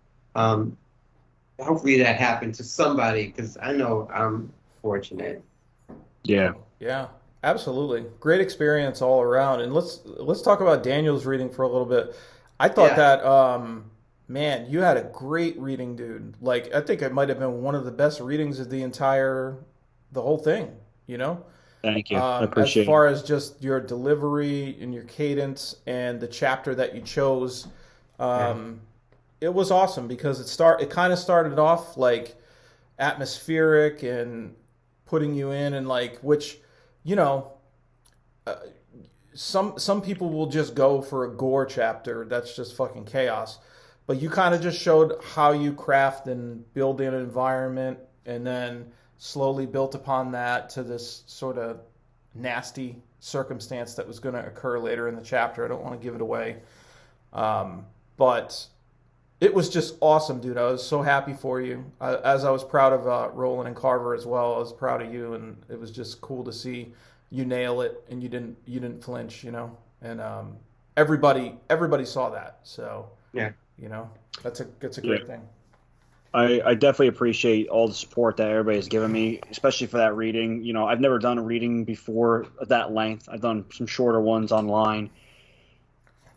hopefully that happened to somebody, because I know I'm fortunate. Yeah, absolutely. Great experience all around. And let's talk about Daniel's reading for a little bit. I thought that man, you had a great reading, dude. Like, I think it might have been one of the best readings of the whole thing. Thank you. I appreciate it. As far as just your delivery and your cadence and the chapter that you chose, it was awesome because it kind of started off like atmospheric and putting you in, and like, which, some people will just go for a gore chapter. That's just fucking chaos. But you kind of just showed how you craft and build an environment, and then slowly built upon that to this sort of nasty circumstance that was going to occur later in the chapter. I don't want to give it away. But it was just awesome, dude. I was so happy for you. As I was proud of Roland and Carver as well, I was proud of you, and it was just cool to see you nail it, and you didn't flinch, and everybody saw that. So that's a great thing. I definitely appreciate all the support that everybody's given me, especially for that reading. I've never done a reading before at that length. I've done some shorter ones online,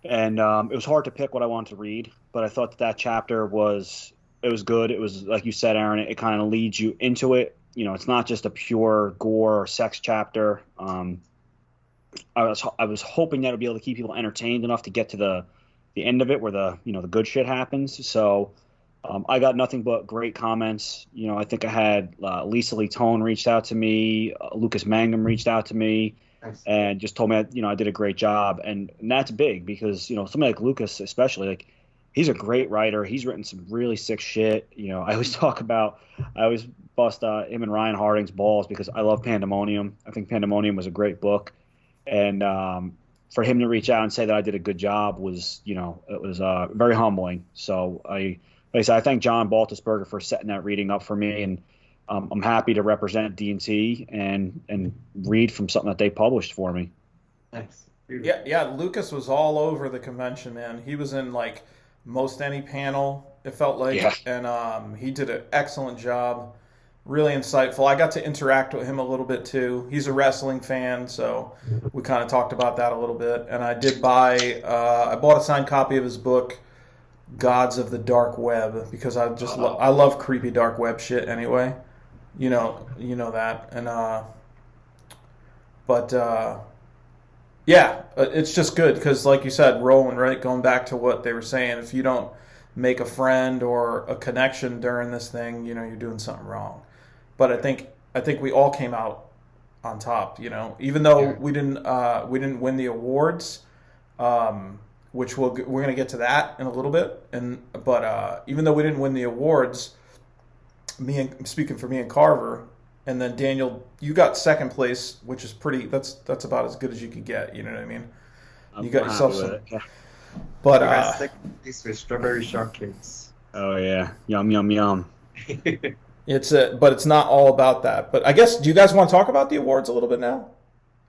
and it was hard to pick what I wanted to read. But I thought that chapter was good. It was, like you said, Aaron. It kind of leads you into it. It's not just a pure gore or sex chapter. I was hoping that I'd be able to keep people entertained enough to get to the end of it where the good shit happens. So I got nothing but great comments. I think I had Lisa Lee Tone reached out to me, Lucas Mangum reached out to me, and just told me I did a great job, and that's big because somebody like Lucas, especially, like, he's a great writer. He's written some really sick shit. I always bust him and Ryan Harding's balls because I love Pandemonium. I think Pandemonium was a great book, and for him to reach out and say that I did a good job was, it was very humbling. So I thank John Baltusberger for setting that reading up for me, and I'm happy to represent D&T and read from something that they published for me. Nice. Yeah. Lucas was all over the convention, man. He was in like most any panel, it felt like, and he did an excellent job. really insightful. I got to interact with him a little bit too. He's a wrestling fan, so we kind of talked about that a little bit. And I did buy, I bought a signed copy of his book, Gods of the Dark Web, because I love creepy dark web shit anyway. You know that. And yeah, it's just good because, like you said, Roland, right? Going back to what they were saying, if you don't make a friend or a connection during this thing, you're doing something wrong. But I think we all came out on top. Even though we didn't win the awards, which we're going to get to that in a little bit. But even though we didn't win the awards, speaking for me and Carver. And then Daniel, you got second place, which is pretty. That's about as good as you could get. You know what I mean? You got yourself some. Yeah. But second place with strawberry shortcakes. Oh yeah, yum yum yum. But it's not all about that. But I guess, do you guys want to talk about the awards a little bit now,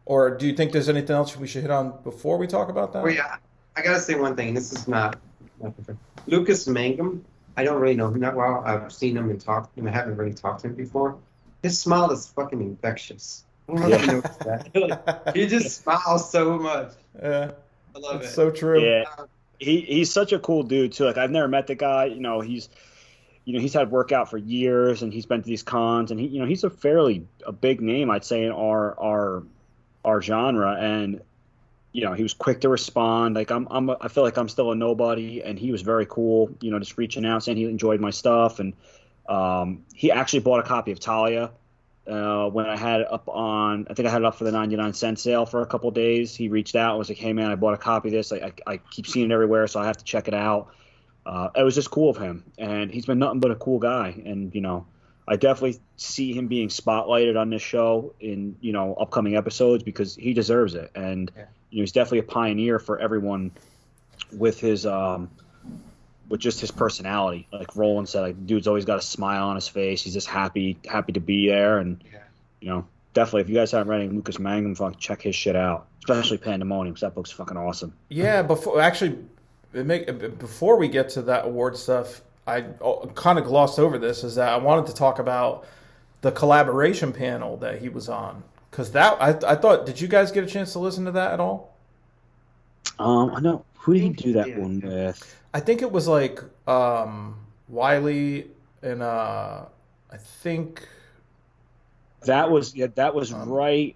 or do you think there's anything else we should hit on before we talk about that? Oh yeah, I gotta say one thing. This is not perfect. Lucas Mangum. I don't really know him that well. I've seen him and talked to him. I haven't really talked to him before. His smile is fucking infectious. I don't know if you noticed that. He just smiles so much. Yeah, I love it. So true. Yeah, he's such a cool dude too. Like, I've never met the guy. He's had workout for years, and he's been to these cons, and he's a big name, I'd say, in our genre. And he was quick to respond. Like, I feel like I'm still a nobody, and he was very cool. Just reaching out, saying he enjoyed my stuff, and he actually bought a copy of Talia when I had it up on. I think I had it up for the 99-cent sale for a couple of days. He reached out and was like, "Hey man, I bought a copy of this. I keep seeing it everywhere, so I have to check it out." It was just cool of him, and he's been nothing but a cool guy. And I definitely see him being spotlighted on this show in upcoming episodes because he deserves it. And he's definitely a pioneer for everyone with his with just his personality. Like Roland said, like, dude's always got a smile on his face. He's just happy to be there. And definitely, if you guys haven't read any Lucas Mangum, check his shit out, especially Pandemonium, because that book's fucking awesome. Yeah, before we get to that award stuff, I kind of glossed over this, is that I wanted to talk about the collaboration panel that he was on, because that I thought, did you guys get a chance to listen to that at all? I know. Who did he do that one with? I think it was like Wiley and I think that was right.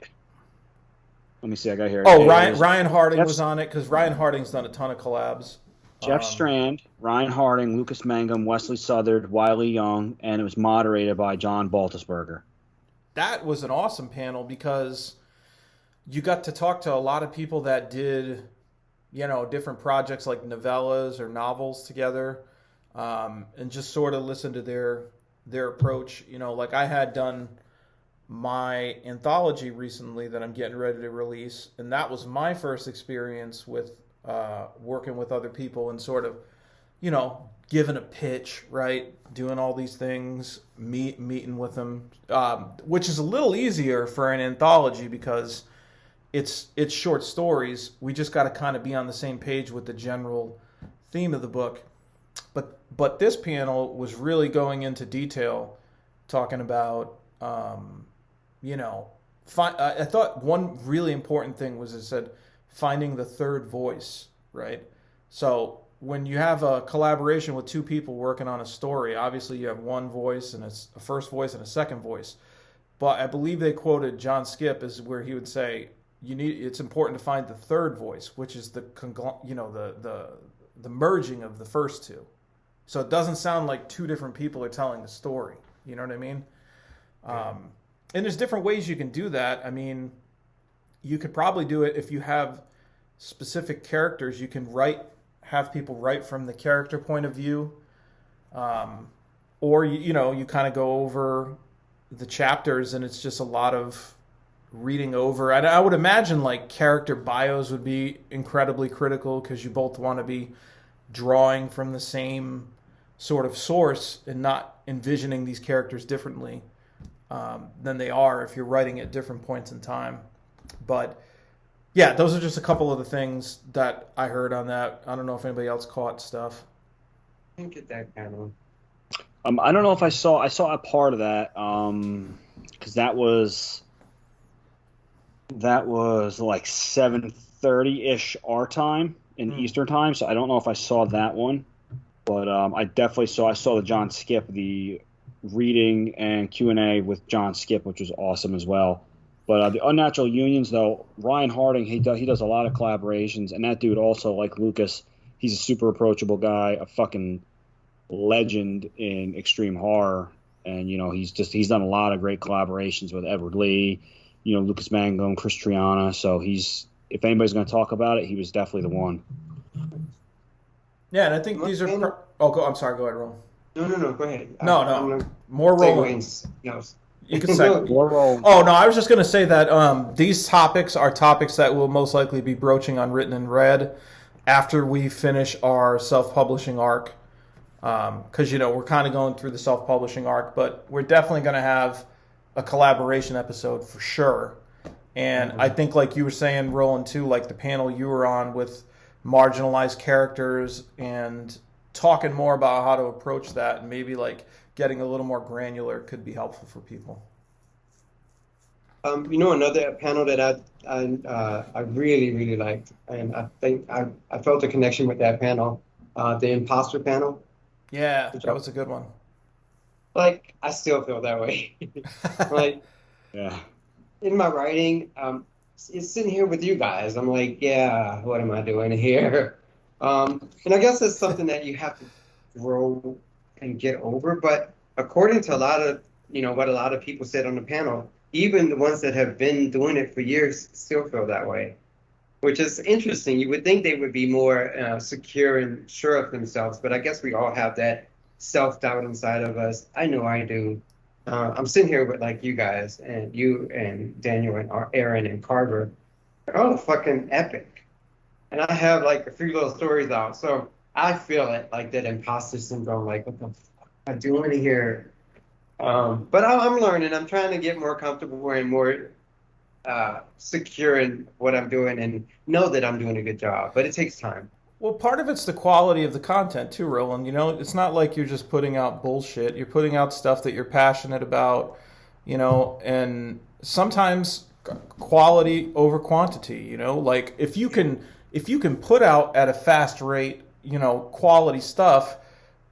Let me see. I got here. Oh, Ryan Harding was on it, because Ryan Harding's done a ton of collabs. Jeff Strand, Ryan Harding, Lucas Mangum, Wesley Southard, Wiley Young, and it was moderated by John Baltusberger. That was an awesome panel because you got to talk to a lot of people that did, different projects like novellas or novels together, and just sort of listen to their approach. Like I had done my anthology recently that I'm getting ready to release, and that was my first experience with working with other people and sort of, giving a pitch, right? Doing all these things, meeting with them, which is a little easier for an anthology because it's short stories. We just got to kind of be on the same page with the general theme of the book. But this panel was really going into detail, talking about, I thought one really important thing was, it said, finding the third voice, right? So when you have a collaboration with two people working on a story, obviously you have one voice and a first voice and a second voice. But I believe they quoted John Skipp as where he would say, it's important to find the third voice, which is the merging of the first two. So it doesn't sound like two different people are telling the story. You know what I mean? Yeah. And there's different ways you can do that. I mean, you could probably do it if you have specific characters. You can have people write from the character point of view, or you kind of go over the chapters, and it's just a lot of reading over. I would imagine like character bios would be incredibly critical because you both want to be drawing from the same sort of source and not envisioning these characters differently than they are if you're writing at different points in time. But yeah, those are just a couple of the things that I heard on that. I don't know if anybody else caught stuff. I didn't get that panel. I don't know if I saw a part of that, because that was like 7:30 ish our time in Eastern time, so I don't know if I saw that one, but I saw the John Skip, the reading and Q&A with John Skip, which was awesome as well. But the Unnatural Unions, though, Ryan Harding, he does a lot of collaborations, and that dude also, like Lucas, he's a super approachable guy, a fucking legend in extreme horror, and he's done a lot of great collaborations with Edward Lee, Lucas Mangum, Chris Triana. So if anybody's going to talk about it, he was definitely the one. Yeah, and I think these are. I'm sorry. Go ahead, Roland. No. Go ahead. No. More Roland. No. You can say. More Roland. Oh no, I was just going to say that these topics are topics that we'll most likely be broaching on Written in Red after we finish our self-publishing arc. Because we're kind of going through the self-publishing arc, but we're definitely going to have a collaboration episode for sure. And I think, like you were saying, Roland, too, like the panel you were on with marginalized characters and talking more about how to approach that, and maybe like getting a little more granular could be helpful for people. Another panel that I really, really liked, and I think I felt a connection with that panel, the Imposter panel. Yeah, that was a good one. Like, I still feel that way. Like, yeah. In my writing, it's sitting here with you guys. I'm like, yeah, what am I doing here? And I guess it's something that you have to grow and get over. But according to a lot of, what a lot of people said on the panel, even the ones that have been doing it for years still feel that way, which is interesting. You would think they would be more secure and sure of themselves, but I guess we all have that self-doubt inside of us. I know I do. I'm sitting here with like you guys and you and Daniel and Aaron and Carver. They're all fucking epic. And I have like a few little stories out. So I feel it, like that imposter syndrome, like what the fuck am I doing here? But I'm learning. I'm trying to get more comfortable and more secure in what I'm doing and know that I'm doing a good job. But it takes time. Well, part of it's the quality of the content too, Roland. It's not like you're just putting out bullshit. You're putting out stuff that you're passionate about, and sometimes quality over quantity, like if you can put out at a fast rate, quality stuff,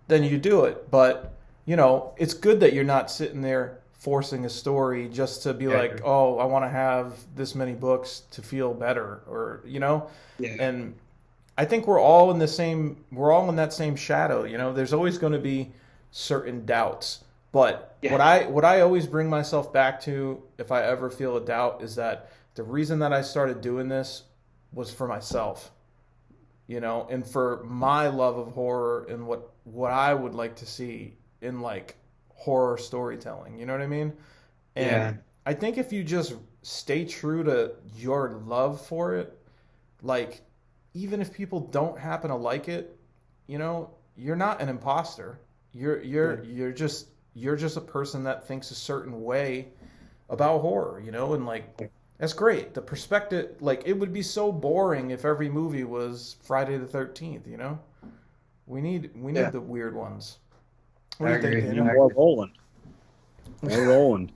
then you do it. But, it's good that you're not sitting there forcing a story just to be like, oh, I want to have this many books to feel better, or, Yeah. And I think we're all in that same shadow. There's always going to be certain doubts, but what I always bring myself back to, if I ever feel a doubt, is that the reason that I started doing this was for myself, and for my love of horror and what I would like to see in like horror storytelling. You know what I mean? And I think if you just stay true to your love for it, like, even if people don't happen to like it, you're not an imposter. You're just a person that thinks a certain way about horror, and like that's great. The perspective, like, it would be so boring if every movie was Friday the 13th. We need the weird ones. What do you think, Daniel? More Roland.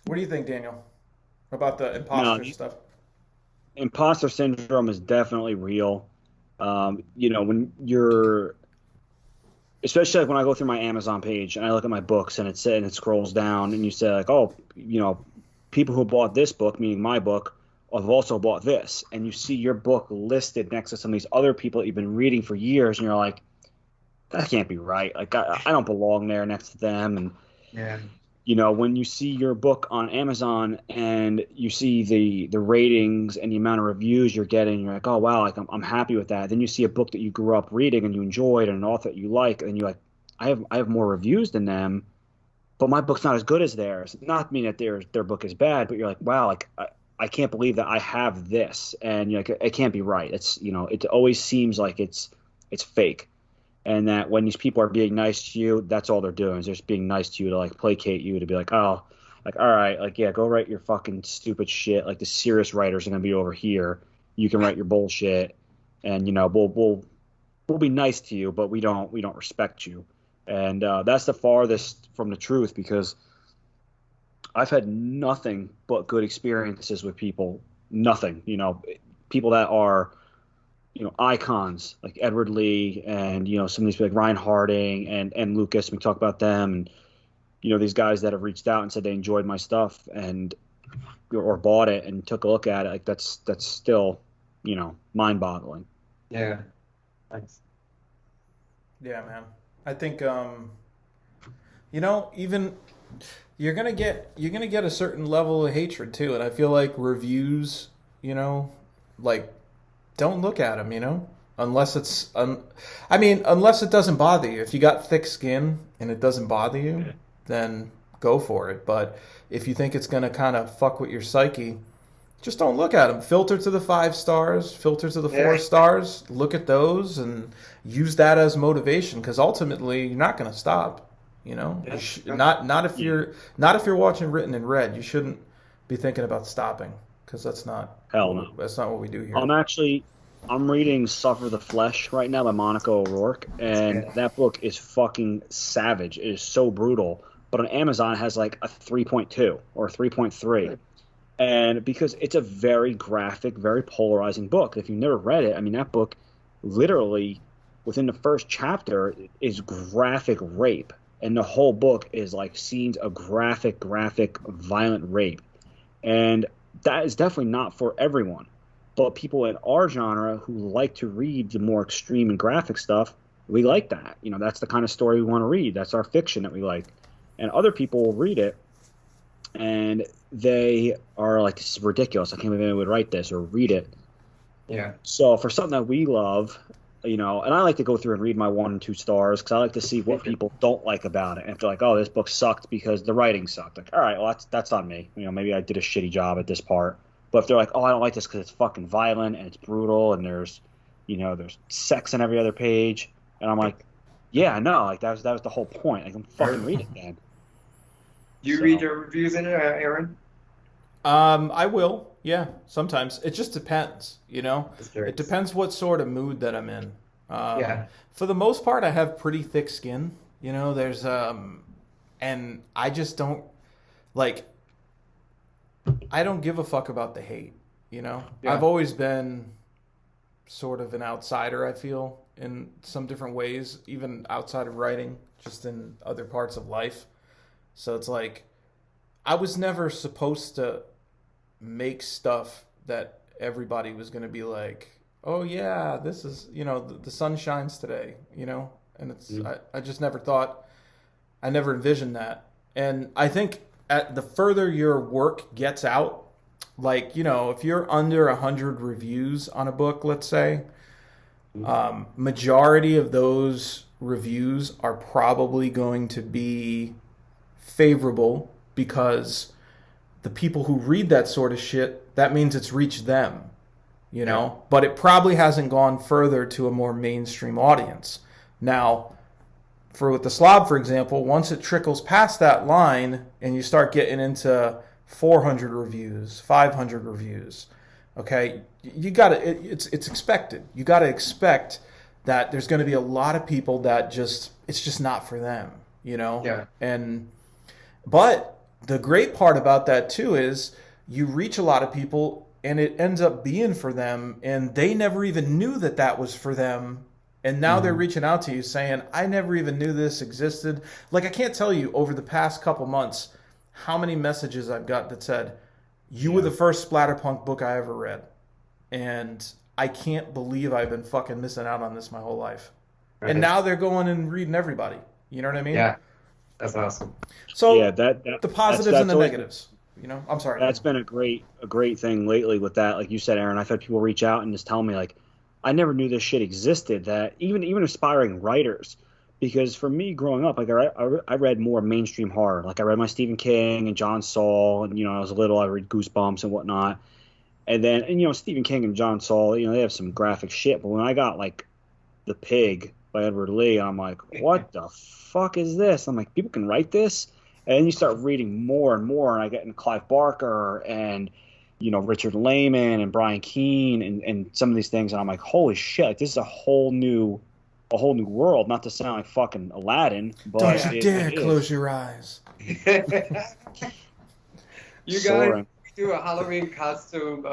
What do you think, Daniel, about the imposter stuff? Imposter syndrome is definitely real. When you're, especially like when I go through my Amazon page and I look at my books and it scrolls down and you say like, oh, people who bought this book, meaning my book, have also bought this, and you see your book listed next to some of these other people that you've been reading for years, and you're like, that can't be right. Like I don't belong there next to them. And when you see your book on Amazon and you see the ratings and the amount of reviews you're getting, you're like, oh wow, like I'm happy with that. Then you see a book that you grew up reading and you enjoyed and an author that you like, and you're like, I have more reviews than them, but my book's not as good as theirs. Not mean that their book is bad, but you're like, wow, like I can't believe that I have this, and you're like, it can't be right. It's it always seems like it's fake. And that when these people are being nice to you, that's all they're doing, is they're just being nice to you to like placate you, to be like, oh, like, all right, like, yeah, go write your fucking stupid shit. Like the serious writers are going to be over here. You can write your bullshit, and we'll we'll be nice to you, but we don't respect you. And that's the farthest from the truth, because I've had nothing but good experiences with people. Nothing, people that are, icons like Edward Lee and, some of these like Ryan Harding and Lucas. We talk about them, and, these guys that have reached out and said they enjoyed my stuff and or bought it and took a look at it. Like that's still, mind boggling. Yeah. Thanks. Yeah, man. I think even you're gonna get a certain level of hatred too, and I feel like reviews, like don't look at them, unless it's unless it doesn't bother you. If you got thick skin and it doesn't bother you, then go for it. But if you think it's gonna kind of fuck with your psyche, just don't look at them. Filter to the 5 stars, filter to the 4 stars. Look at those and use that as motivation, because ultimately you're not going to stop. Not if you're watching Written in Red. You shouldn't be thinking about stopping, because that's not That's not what we do here. I'm reading Suffer the Flesh right now by Monica O'Rourke, and that book is fucking savage. It is so brutal. But on Amazon it has like a 3.2 or 3.3. And because it's a very graphic, very polarizing book. If you've never read it, that book literally within the first chapter is graphic rape. And the whole book is like scenes of graphic, violent rape. And that is definitely not for everyone. But people in our genre who like to read the more extreme and graphic stuff, we like that. That's the kind of story we want to read. That's our fiction that we like. And other people will read it and they are like, this is ridiculous. I can't believe anyone would write this or read it. Yeah. So for something that we love, and I like to go through and read my 1 and 2 stars, because I like to see what people don't like about it. And if they're like, oh, this book sucked because the writing sucked, like, all right, well, that's on me. Maybe I did a shitty job at this part. But if they're like, oh, I don't like this because it's fucking violent and it's brutal and there's sex on every other page, and I'm like, yeah, I know, like that was the whole point. Like, I'm fucking read it, man. You read your reviews in it, Aaron? I will. Yeah, sometimes. It just depends, It depends what sort of mood that I'm in. For the most part, I have pretty thick skin. There's and I just don't I don't give a fuck about the hate. I've always been sort of an outsider, I feel, in some different ways, even outside of writing, just in other parts of life. So it's like I was never supposed to make stuff that everybody was going to be like, oh yeah, this is, the sun shines today, and it's, I just never thought, I never envisioned that. And I think the further your work gets out, like, if you're under 100 reviews on a book, let's say, majority of those reviews are probably going to be favorable, because the people who read that sort of shit, that means it's reached them, but it probably hasn't gone further to a more mainstream audience. Now, with the Slob, for example, once it trickles past that line and you start getting into 400 reviews, 500 reviews, okay, you gotta, it's expected. You gotta expect that there's going to be a lot of people that it's just not for them, Yeah. But the great part about that too is you reach a lot of people and it ends up being for them, and they never even knew that was for them. And now they're reaching out to you saying, I never even knew this existed. Like, I can't tell you over the past couple months how many messages I've got that said, you were the first Splatterpunk book I ever read. And I can't believe I've been fucking missing out on this my whole life. Right. And now they're going and reading everybody. You know what I mean? Yeah. That's awesome. So the positives and the negatives, I'm sorry. That's been a great thing lately with that. Like you said, Aaron, I've had people reach out and just tell me, like, I never knew this shit existed, that even aspiring writers, because for me growing up, like I read more mainstream horror. Like I read my Stephen King and John Saul, and I was little, I read Goosebumps and whatnot. And then, Stephen King and John Saul, they have some graphic shit. But when I got like The Pig by Edward Lee, I'm like, what the fuck is this? I'm like, people can write this? And then you start reading more and more, and I get into Clive Barker and Richard Lehman and Brian Keene and some of these things, and I'm like, holy shit, like, this is a whole new a whole new world. Not to sound like fucking Aladdin, but Don't you dare it close is. your eyes. You guys Soaring. do a Halloween costume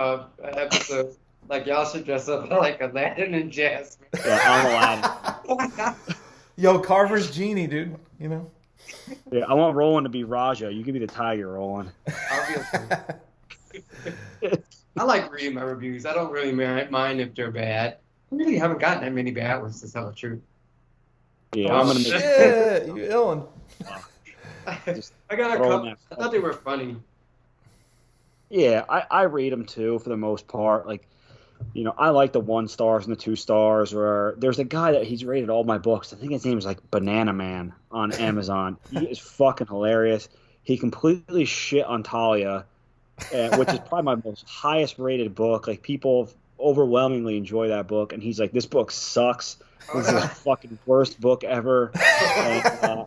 episode. Like y'all should dress up like Aladdin and Jasmine. Yeah, I'm Aladdin. Yo, Carver's genie, dude. You know. Yeah, I want Roland to be Raja. You give me the tiger, Roland. Obviously. I like reading my reviews. I don't really mind if they're bad. I really haven't gotten that many bad ones, to tell the truth. Yeah, Oh, I'm gonna make. Shit, you illin'. I got a throw couple. in that I thought they were funny. Yeah, I rate them too for the most part. Like, you know, I like the 1 stars and the 2 stars. Or there's a guy that he's rated all my books. I think his name is like Banana Man on Amazon. He is fucking hilarious. He completely shit on Talia, which is probably my most highest rated book. Like, people overwhelmingly enjoy that book, and he's like, this book sucks. This is the fucking worst book ever. And,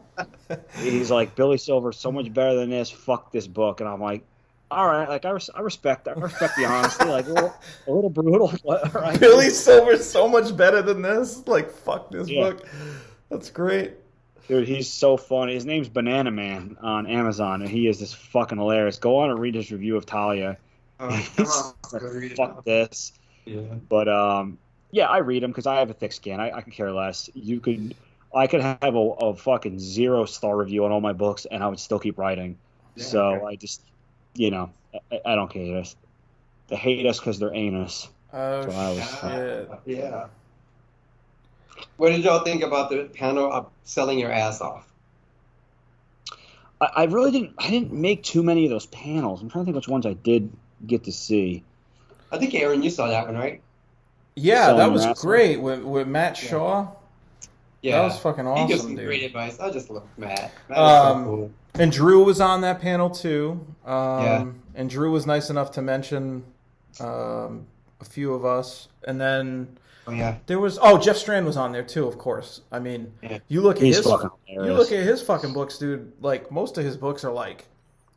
he's like, Billy Silver's so much better than this. Fuck this book. And I'm like, all right, like I respect the honesty, like a little brutal. But, all right. Billy Silver's so much better than this. Like, fuck this book. That's great. Dude, he's so funny. His name's Banana Man on Amazon, and he is just fucking hilarious. Go on and read his review of Talia. Come He's on, like, go read it fuck now. this. Yeah. But yeah, I read them because I have a thick skin. I could care less. I could have a fucking 0-star review on all my books, and I would still keep writing. Yeah, So okay. I just, you know, I don't care. They hate us because they're anus. Oh, So I was shit. Yeah. What did y'all think about the panel of selling your ass off? I really didn't. I didn't make too many of those panels. I'm trying to think which ones I did get to see. I think Aaron, you saw that one, right? Yeah, Selling that was your ass great with Matt Shaw. Yeah. That was fucking He gives awesome, some dude. great advice. I just love Matt. Matt is so cool. And Drew was on that panel too. Yeah. And Drew was nice enough to mention a few of us. And then Oh yeah. there was Jeff Strand was on there too, of course. I mean, Yeah. you look at He's his fucking you hilarious. look at his fucking books, dude. Like, most of his books are like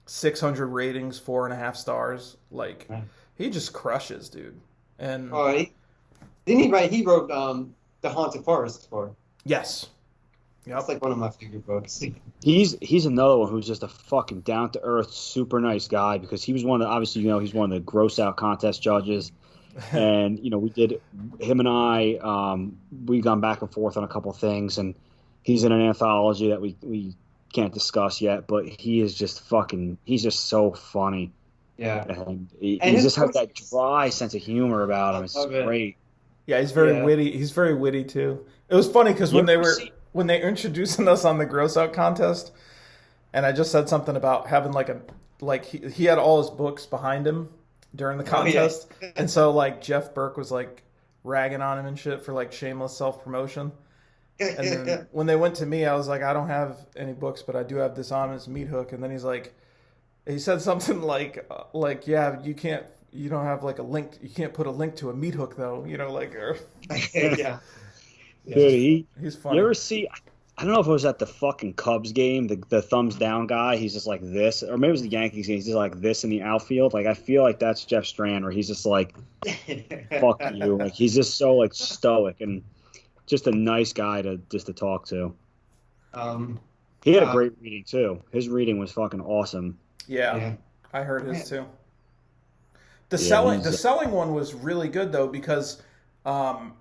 600 ratings, 4.5 stars. Like, Yeah. he just crushes, dude. And Oh, didn't he write? He wrote The Haunted Forest for. yes, yep. That's like one of my favorite books. He's another one who's just a fucking down to earth, super nice guy, because he was one of the, obviously, you know, he's one of the gross out contest judges. And, you know, we did, him and I, we've gone back and forth on a couple things, and he's in an anthology that we can't discuss yet, but he is just he's just so funny. Yeah. And he And his just has that books- dry sense of humor about him. It's I love it. great. Yeah, he's very Yeah. witty. He's very witty too. It was funny because when You they ever were see- when they introducing us on the gross out contest, and I just said something about having he had all his books behind him during the Oh, yeah. contest, and so like Jeff Burke was like ragging on him and shit for like shameless self promotion. And then when they went to me, I was like, I don't have any books, but I do have Dishonest Meat Hook. And then he said something like yeah, you don't have like a link, you can't put a link to a meat hook though, you know, like, or, Yeah. Dude, he's funny. you ever see, I don't know if it was at the fucking Cubs game, the thumbs down guy, he's just like this, or maybe it was the Yankees game, he's just like this in the outfield. Like, I feel like that's Jeff Strand, where he's just like, fuck you. Like, he's just so like stoic and just a nice guy to talk to. He had a great reading too. His reading was fucking awesome. Yeah, I heard his too. The Yeah, selling one was really good though, because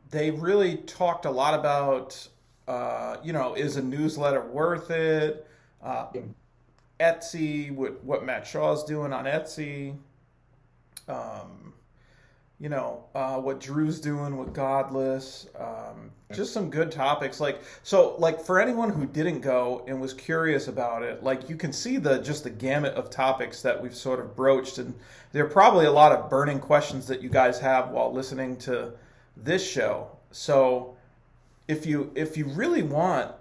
they really talked a lot about is a newsletter worth it? Etsy, what Matt Shaw's doing on Etsy. What Drew's doing with Godless. Just some good topics. Like for anyone who didn't go and was curious about it, like, you can see the gamut of topics that we've sort of broached, and there are probably a lot of burning questions that you guys have while listening to this show. So if you really want,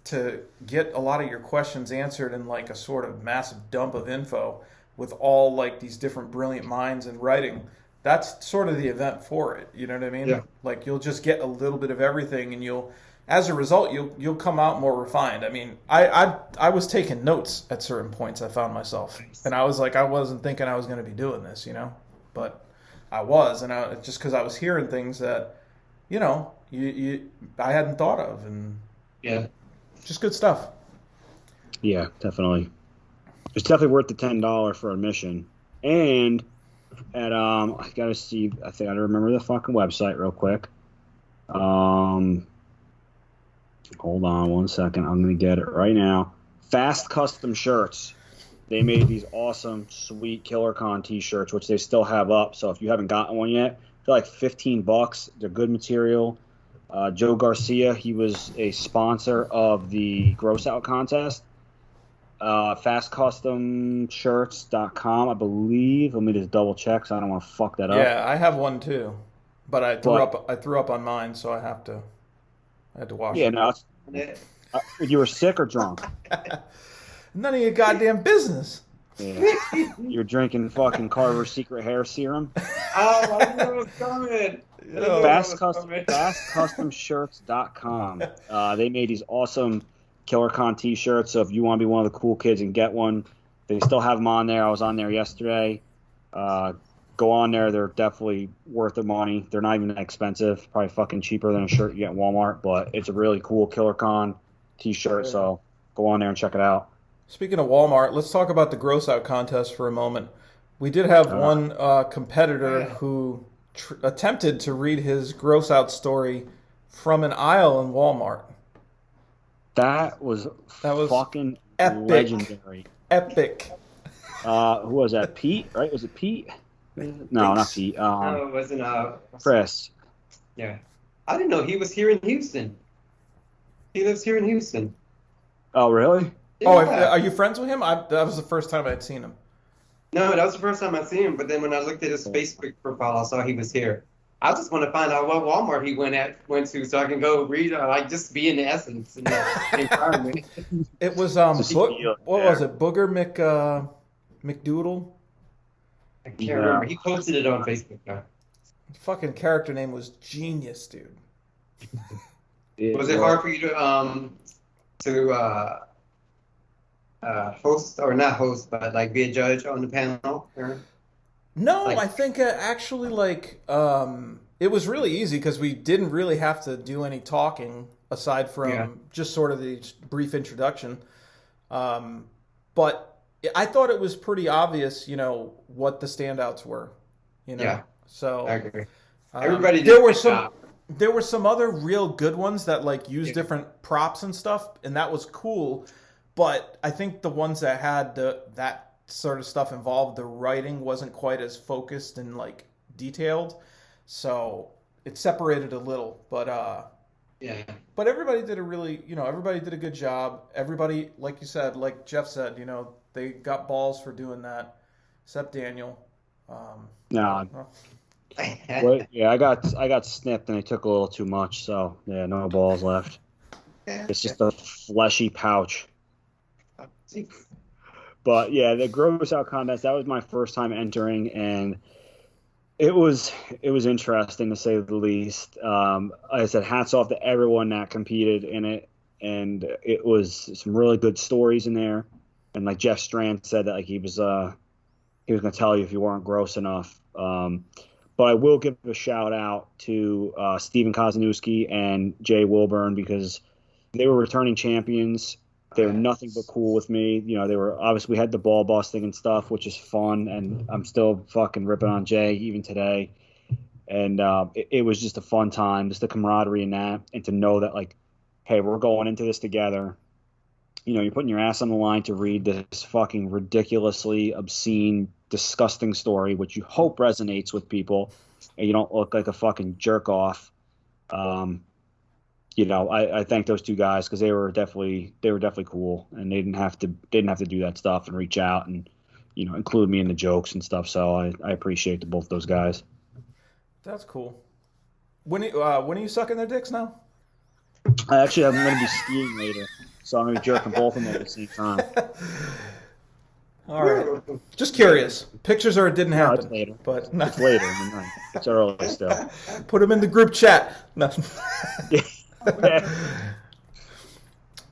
to get a lot of your questions answered in like a sort of massive dump of info with all like these different brilliant minds in writing, that's sort of the event for it. You know what I mean? Yeah. Like, you'll just get a little bit of everything, and as a result, you'll come out more refined. I mean, I was taking notes at certain points. I found myself, and I was like, I wasn't thinking I was going to be doing this, but I was, and just because I was hearing things that you know, I hadn't thought of, and Yeah. just good stuff. Yeah, definitely. It's definitely worth the $10 for admission. And at I gotta see. I think I gotta remember the fucking website real quick. Hold on 1 second. I'm gonna get it right now. Fast Custom Shirts. They made these awesome, sweet KillerCon t-shirts, which they still have up. So if you haven't gotten one yet, they're like $15. They're good material. Joe Garcia, he was a sponsor of the Gross Out contest. FastCustomShirts.com, I believe. Let me just double check, so I don't want to fuck that up. Yeah, I have one too, but I threw up on mine, so I had to wash Yeah, it. no. You were sick or drunk? None of your goddamn business. Yeah. You're drinking fucking Carver's Secret Hair Serum. Oh, I didn't know it was coming. FastCustomShirts.com. They made these awesome KillerCon t-shirts, so if you want to be one of the cool kids and get one, they still have them on there. I was on there yesterday. Go on there. They're definitely worth the money. They're not even that expensive. Probably fucking cheaper than a shirt you get in Walmart, but it's a really cool KillerCon t-shirt, so go on there and check it out. Speaking of Walmart, let's talk about the Gross Out contest for a moment. We did have one competitor who attempted to read his Gross Out story from an aisle in Walmart. That was fucking epic. Legendary. Epic. Who was that? Pete, right? Was it Pete? No, not Pete. No, it wasn't. Chris. Yeah. I didn't know he was here in Houston. He lives here in Houston. Oh, really? Yeah. Oh, are you friends with him? That was the first time I'd seen him. No, that was the first time I'd seen him. But then when I looked at his Facebook profile, I saw he was here. I just want to find out what Walmart he went to, so I can go read, like just be in the essence in the environment. It was what was it? Booger McDoodle. I can't remember. He posted it on Facebook now. Fucking character name was genius, dude. Was it hard for you to host, or not host, but like be a judge on the panel? Or? No, I think actually it was really easy because we didn't really have to do any talking aside from just sort of the brief introduction. But I thought it was pretty obvious, what the standouts were, Yeah. So I agree. Everybody did there were some other real good ones that used different props and stuff, and that was cool. But I think the ones that had that sort of stuff involved, the writing wasn't quite as focused and detailed, so it separated a little. But but everybody did everybody did a good job. Everybody, like you said, like Jeff said, they got balls for doing that, except Daniel. Yeah, I got snipped and they took a little too much, so yeah, no balls left. It's just a fleshy pouch. But yeah, the Gross Out contest, that was my first time entering, and it was interesting to say the least. Like I said, hats off to everyone that competed in it, and it was some really good stories in there. And like Jeff Strand said that he was going to tell you if you weren't gross enough. But I will give a shout out to Stephen Kozanowski and Jay Wilburn, because they were returning champions. They were nothing but cool with me. They were obviously, we had the ball busting and stuff, which is fun, and I'm still fucking ripping on Jay even today. And it was just a fun time, just the camaraderie in that, and to know that hey, we're going into this together. You're putting your ass on the line to read this fucking ridiculously obscene, disgusting story, which you hope resonates with people, and you don't look like a fucking jerk off. I thank those two guys, because they were definitely cool, and they didn't have to do that stuff and reach out and include me in the jokes and stuff. So I appreciate both those guys. That's cool. When are you sucking their dicks now? I'm going to be skiing later, so I'm going to be jerking both of them at the same time. All right. Just curious. Pictures or it didn't happen. No, it's later. But it's later in the night. It's early still. Put them in the group chat. No.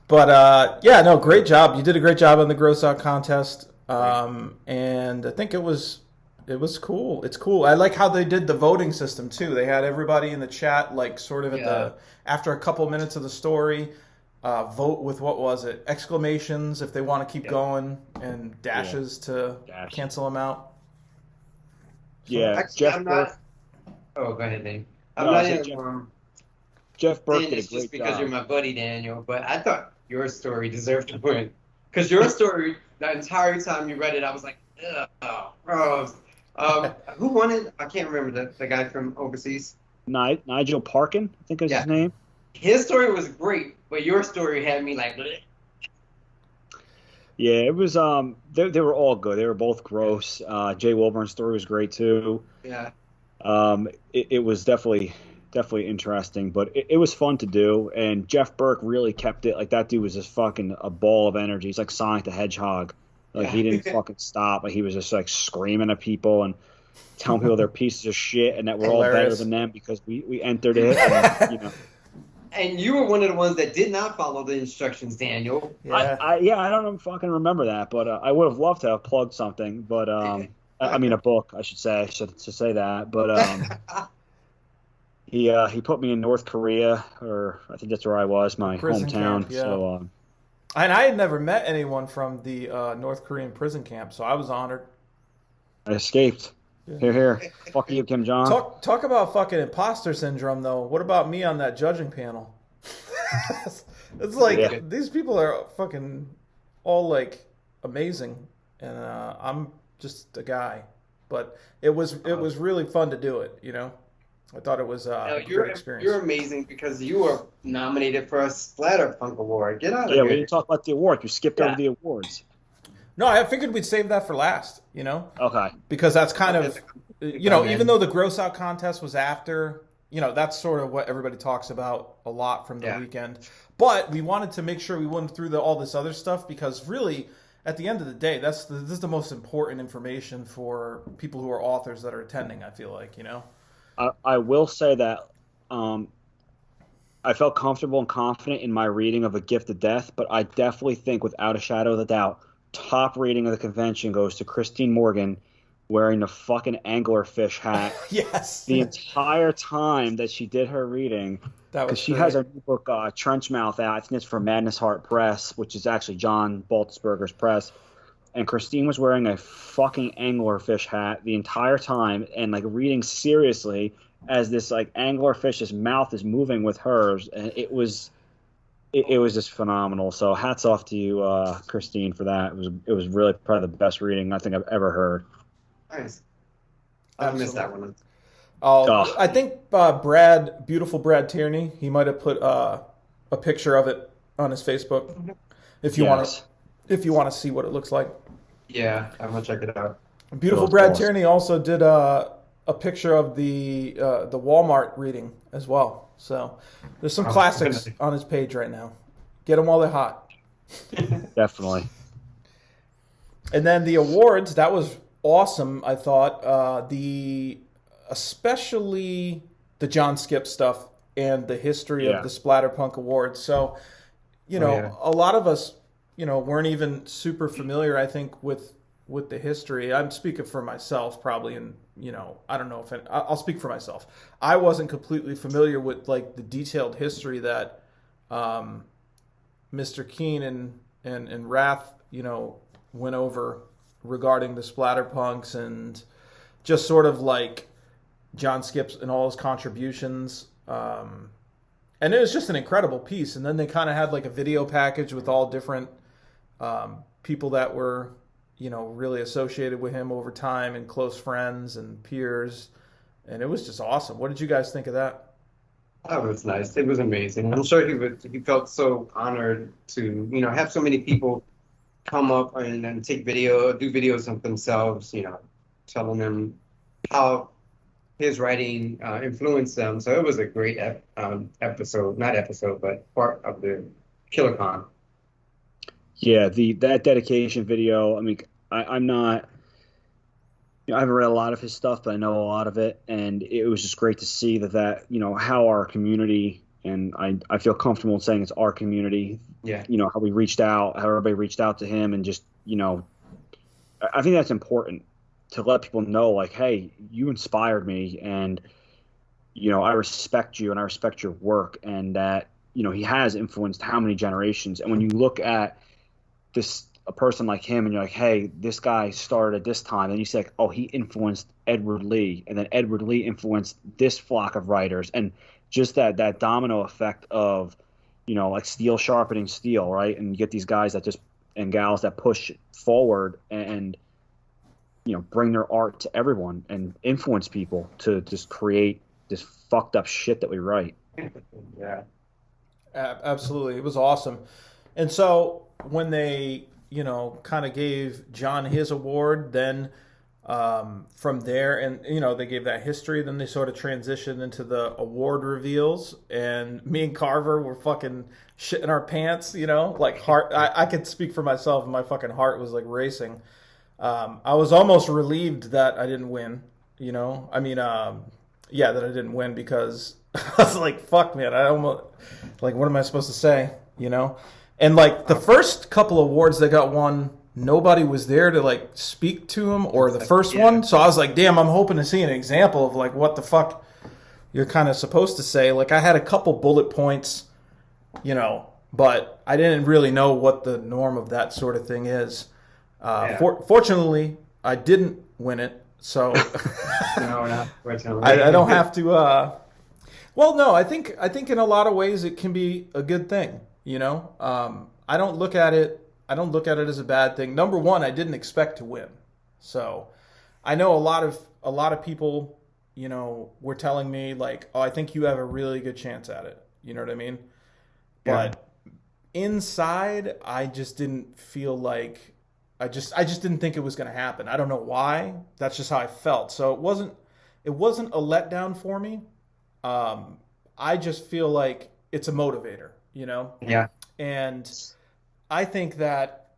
But great job. You did a great job on the Gross Out contest. And I think it was It was cool. It's cool. I like how they did the voting system too. They had everybody in the chat like sort of after a couple minutes of the story, vote with what was it? Exclamations if they want to keep going, and dashes to cancel them out. Yeah, Actually, Jeff I'm Burke. not. Oh, go ahead, Dave. Jeff Burke saying did a this just great because job. you're my buddy, Daniel, but I thought your story deserved to win. Because your story, the entire time you read it, I was like, ugh, gross. Who won it? I can't remember the guy from overseas. Nigel Parkin, I think is his name. His story was great, but your story had me like, bleh. Yeah, it was. They were all good. They were both gross. Jay Wilburn's story was great too. Yeah. It was definitely interesting, but it was fun to do. And Jeff Burke really kept it. Like, that dude was just fucking a ball of energy. He's like Sonic the Hedgehog. Like, he didn't fucking stop. Like, he was just like screaming at people and telling people they're pieces of shit and that we're all better than them because we entered it. And, you know. And you were one of the ones that did not follow the instructions, Daniel. Yeah, I don't fucking remember that, but I would have loved to have plugged something. But I mean, a book, I should say. I should say that. But he put me in North Korea, or I think that's where I was, my Prison hometown. camp, yeah. So, and I had never met anyone from the North Korean prison camp, so I was honored. I escaped. Here. Fuck you, Kim Jong. Talk about fucking imposter syndrome, though. What about me on that judging panel? It's like these people are fucking all like amazing, and I'm just a guy. But it was really fun to do it. You know, I thought it was a great experience. You're amazing because you were nominated for a Splatterpunk Award. Get out of here. Yeah, we didn't talk about the award. You skipped over the awards. No, I figured we'd save that for last, you know? Okay. Because that's kind of, you know, even though the gross out contest was after, you know, that's sort of what everybody talks about a lot from the weekend. But we wanted to make sure we went through all this other stuff because really, at the end of the day, this is the most important information for people who are authors that are attending, I feel like, you know? I will say that I felt comfortable and confident in my reading of A Gift of Death, but I definitely think, without a shadow of a doubt, top rating of the convention goes to Christine Morgan wearing the fucking anglerfish hat. Yes. The entire time that she did her reading. Because she has her new book, Trenchmouth, out. I think it's for Madness Heart Press, which is actually John Baltzberger's press. And Christine was wearing a fucking anglerfish hat the entire time and like reading seriously as this like anglerfish's mouth is moving with hers. And it was just phenomenal. So hats off to you, Christine, for that. It was really probably the best reading I think I've ever heard. Nice. I missed that one. I think beautiful Brad Tierney, he might have put a picture of it on his Facebook. If you want to see what it looks like. Yeah, I'm gonna check it out. Beautiful Brad Tierney also did a picture of the Walmart reading as well. So there's some classics on his page right now. Get them while they're hot. Definitely. And then the awards, that was awesome, I thought. Especially the John Skip stuff and the history of the Splatterpunk Awards. So, you know, a lot of us, you know, weren't even super familiar, I think, with the history. I'm speaking for myself probably, and, you know, I don't know if I'll speak for myself. I wasn't completely familiar with, like, the detailed history that Mr. Keene and Wrath, you know, went over regarding the Splatterpunks and just sort of, like, John Skip's and all his contributions. And it was just an incredible piece. And then they kind of had, like, a video package with all different people that were, you know, really associated with him over time and close friends and peers. And it was just awesome. What did you guys think of that? That was nice. It was amazing. I'm sure he felt so honored to, you know, have so many people come up and do videos of themselves, you know, telling them how his writing influenced them. So it was a great part of the KillerCon. Yeah, that dedication video. I mean, I'm not. You know, I haven't read a lot of his stuff, but I know a lot of it, and it was just great to see that you know how our community, and I feel comfortable in saying it's our community. Yeah. You know how we reached out, how everybody reached out to him, and just you know, I think that's important. to let people know, like, hey, you inspired me, and I respect you and I respect your work, and that he has influenced how many generations. And when you look at a person like him, and you're like, hey, this guy started at this time, and you say, oh, he influenced Edward Lee, and then Edward Lee influenced this flock of writers, and just that domino effect of like steel sharpening steel, right? And you get these guys and gals that push forward and bring their art to everyone and influence people to just create this fucked up shit that we write. Yeah. Absolutely. It was awesome. And so when they, kind of gave John his award, then from there, and, they gave that history, then they sort of transitioned into the award reveals, and me and Carver were fucking shitting our pants, like heart. I could speak for myself, and my fucking heart was like racing. I was almost relieved that I didn't win, that I didn't win, because I was like, fuck, man, I almost, like, what am I supposed to say, And, like, the first couple awards that got won, nobody was there to, like, speak to them, or the first one. So I was like, damn, I'm hoping to see an example of, like, what the fuck you're kind of supposed to say. Like, I had a couple bullet points, but I didn't really know what the norm of that sort of thing is. Fortunately, I didn't win it, so No, not fortunately. I don't have to. Well, no, I think in a lot of ways it can be a good thing. I don't look at it. I don't look at it as a bad thing. Number one, I didn't expect to win, so I know a lot of people, were telling me like, oh, I think you have a really good chance at it. You know what I mean? Yeah. But inside, I just didn't feel like. I just didn't think it was going to happen. I don't know why. That's just how I felt. So it wasn't a letdown for me. I just feel like it's a motivator, Yeah. And I think that,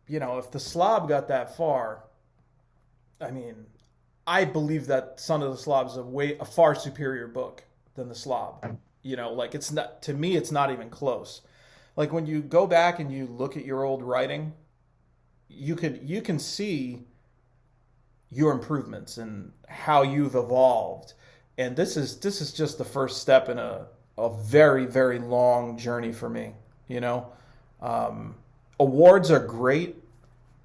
if the Slob got that far, I mean, I believe that Son of the Slob is a far superior book than the Slob. Like, it's not, to me, it's not even close. Like, when you go back and you look at your old writing, you can see your improvements and how you've evolved, and this is just the first step in a very, very long journey for me. Awards are great,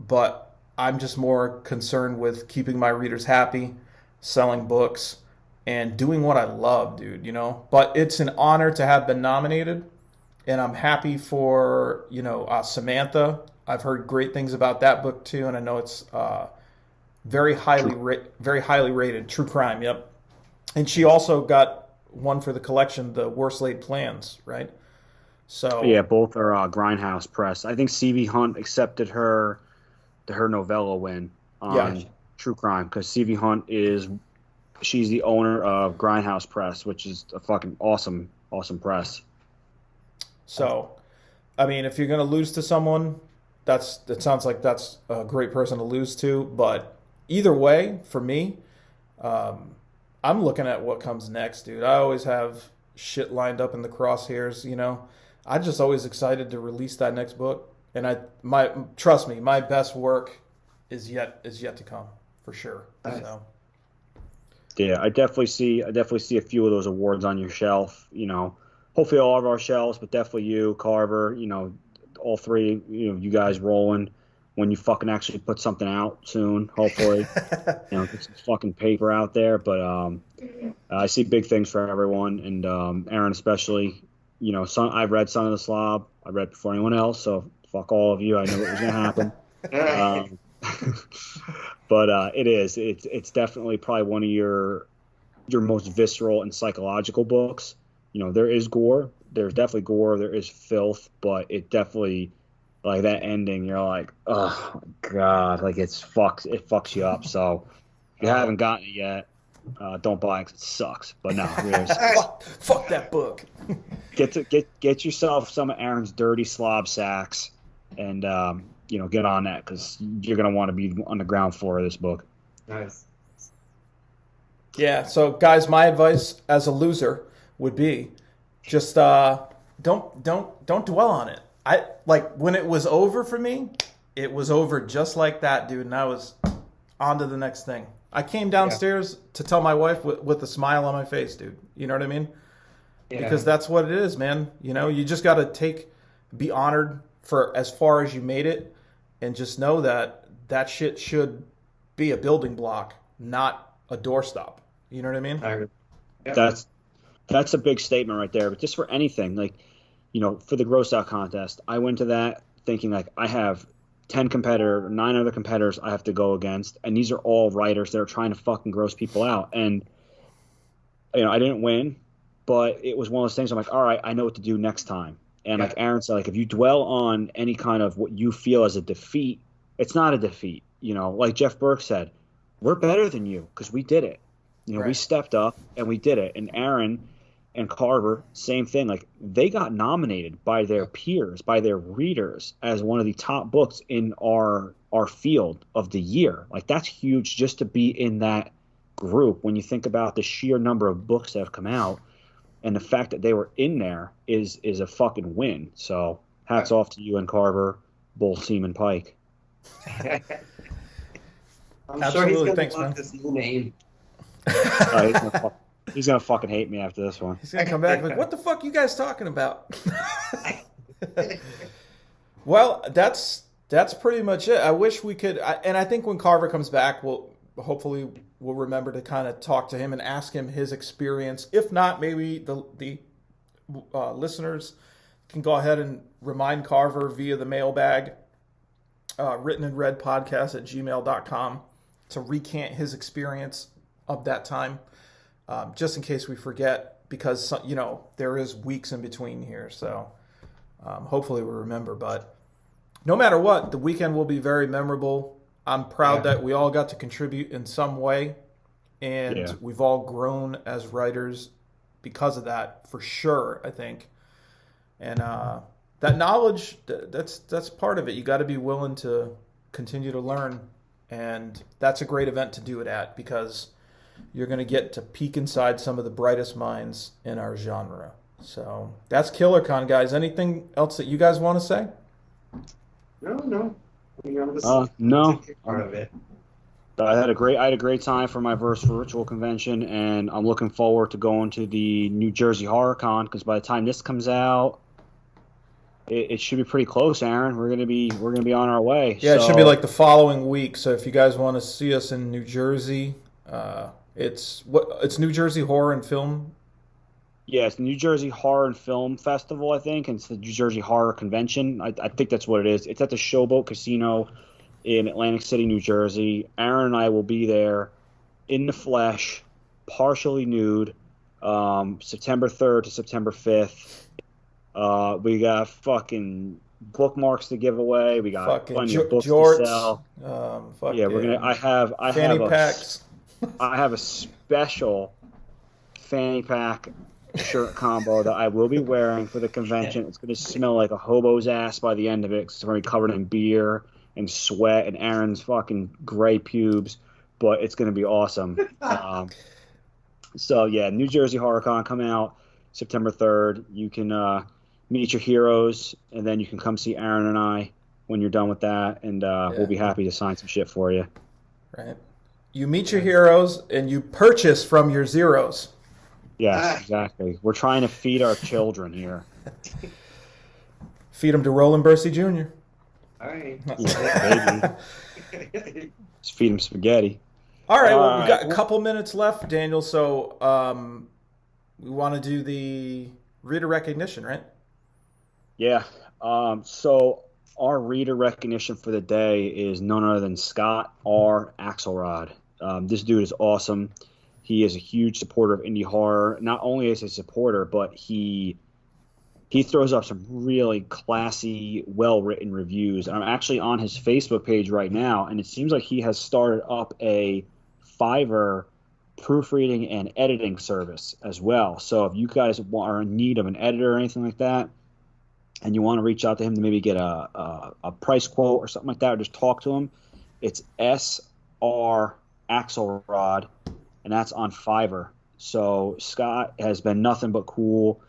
but I'm just more concerned with keeping my readers happy, selling books, and doing what I love, dude. But it's an honor to have been nominated, and I'm happy for Samantha. I've heard great things about that book too, and I know it's very highly rated. True crime, yep. And she also got one for the collection, The Worst Laid Plans, right? So yeah, both are Grindhouse Press. I think C.V. Hunt accepted her novella win on True Crime, because C.V. Hunt she's the owner of Grindhouse Press, which is a fucking awesome press. So, I mean, if you're gonna lose to someone, it sounds like that's a great person to lose to. But either way, for me, I'm looking at what comes next, dude. I always have shit lined up in the crosshairs, I'm just always excited to release that next book. And trust me, my best work is yet to come, for sure. Nice. So. Yeah, I definitely see a few of those awards on your shelf. Hopefully all of our shelves, but definitely you, Carver. All three, you guys rolling when you fucking actually put something out soon, hopefully. Get some fucking paper out there. But I see big things for everyone, and Aaron especially. I've read Son of the Slob. I read before anyone else, so fuck all of you. I knew what was going to happen. But it's definitely probably one of your most visceral and psychological books. There is gore. There's definitely gore. There is filth, but it definitely, like, that ending, you're like, oh my god, like, it fucks you up. So if you haven't gotten it yet, don't buy it 'cause it sucks. But no, fuck that book. get yourself some of Aaron's dirty slob sacks, and get on that, because you're gonna want to be on the ground floor of this book. Nice. Yeah. So, guys, my advice as a loser would be just don't dwell on it. When it was over for me, it was over just like that, dude. And on to the next thing. I came downstairs to tell my wife with a smile on my face, dude. You know what I mean? Yeah. Because that's what it is, man. You know, you just got to be honored for as far as you made it, and just know that shit should be a building block, not a doorstop. You know what I mean? Yeah. That's a big statement right there. But just for anything, like, you know, for the gross out contest, I went to that thinking like I have 9 other competitors I have to go against, and these are all writers that are trying to fucking gross people out. And you know, I didn't win, but it was one of those things. I'm like, all right, I know what to do next time. And like Aaron said, like if you dwell on any kind of what you feel as a defeat, it's not a defeat. You know, like Jeff Burke said, we're better than you because we did it. You know, we stepped up and we did it. And Aaron and Carver, same thing. Like they got nominated by their peers, by their readers, as one of the top books in our field of the year. Like that's huge just to be in that group. When you think about the sheer number of books that have come out, and the fact that they were in there is a fucking win. So hats off to you and Carver, Bull Seaman Pike. I'm Absolutely. sure he's going to Thanks, love man. this new name. He's gonna fucking hate me after this one. He's going to come back like, what the fuck you guys talking about? Well, that's pretty much it. I wish we could, and I think when Carver comes back, we'll remember to kind of talk to him and ask him his experience. If not, maybe the listeners can go ahead and remind Carver via the mailbag, written in red podcast at gmail.com, to recant his experience of that time, just in case we forget, because, you know, there is weeks in between here. So hopefully we remember. But no matter what, the weekend will be very memorable. I'm proud that we all got to contribute in some way, and we've all grown as writers because of that, for sure, I think. And that knowledge, that's part of it. You got to be willing to continue to learn, and that's a great event to do it at, because you're going to get to peek inside some of the brightest minds in our genre. So that's KillerCon, guys. Anything else that you guys want to say? No. No. Part of it. I had a great time for my virtual convention, and I'm looking forward to going to the New Jersey Horror Con, because by the time this comes out, it should be pretty close, Aaron. We're gonna be on our way. Yeah, it should be like the following week. So if you guys want to see us in New Jersey, it's New Jersey Horror and Film. Yeah, it's the New Jersey Horror and Film Festival, I think, and it's the New Jersey Horror Convention. I think that's what it is. It's at the Showboat Casino in Atlantic City, New Jersey. Aaron and I will be there in the flesh, partially nude, September 3rd to September 5th. We got fucking bookmarks to give away. We got plenty of books to sell. I have packs. I have a special fanny pack shirt combo that I will be wearing for the convention. It's going to smell like a hobo's ass by the end of it, 'cause it's going to be covered in beer and sweat and Aaron's fucking gray pubes, but it's going to be awesome. So yeah, New Jersey Horror Con coming out September 3rd. You can meet your heroes, and then you can come see Aaron and I when you're done with that, and we'll be happy to sign some shit for you. Right. You meet your heroes, and you purchase from your zeros. Yes, exactly. We're trying to feed our children here. Feed them to Roland Bursey Jr. All right. Yeah, baby. Just feed them spaghetti. All right, well, we got a couple minutes left, Daniel, so we want to do the reader recognition, right? Yeah. So our reader recognition for the day is none other than Scott R. Axelrod. This dude is awesome. He is a huge supporter of indie horror. Not only is he a supporter, but he throws up some really classy, well-written reviews. I'm actually on his Facebook page right now, and it seems like he has started up a Fiverr proofreading and editing service as well. So if you guys are in need of an editor or anything like that, and you want to reach out to him to maybe get a price quote or something like that, or just talk to him, it's SR Axelrod, and that's on Fiverr. So Scott has been nothing but cool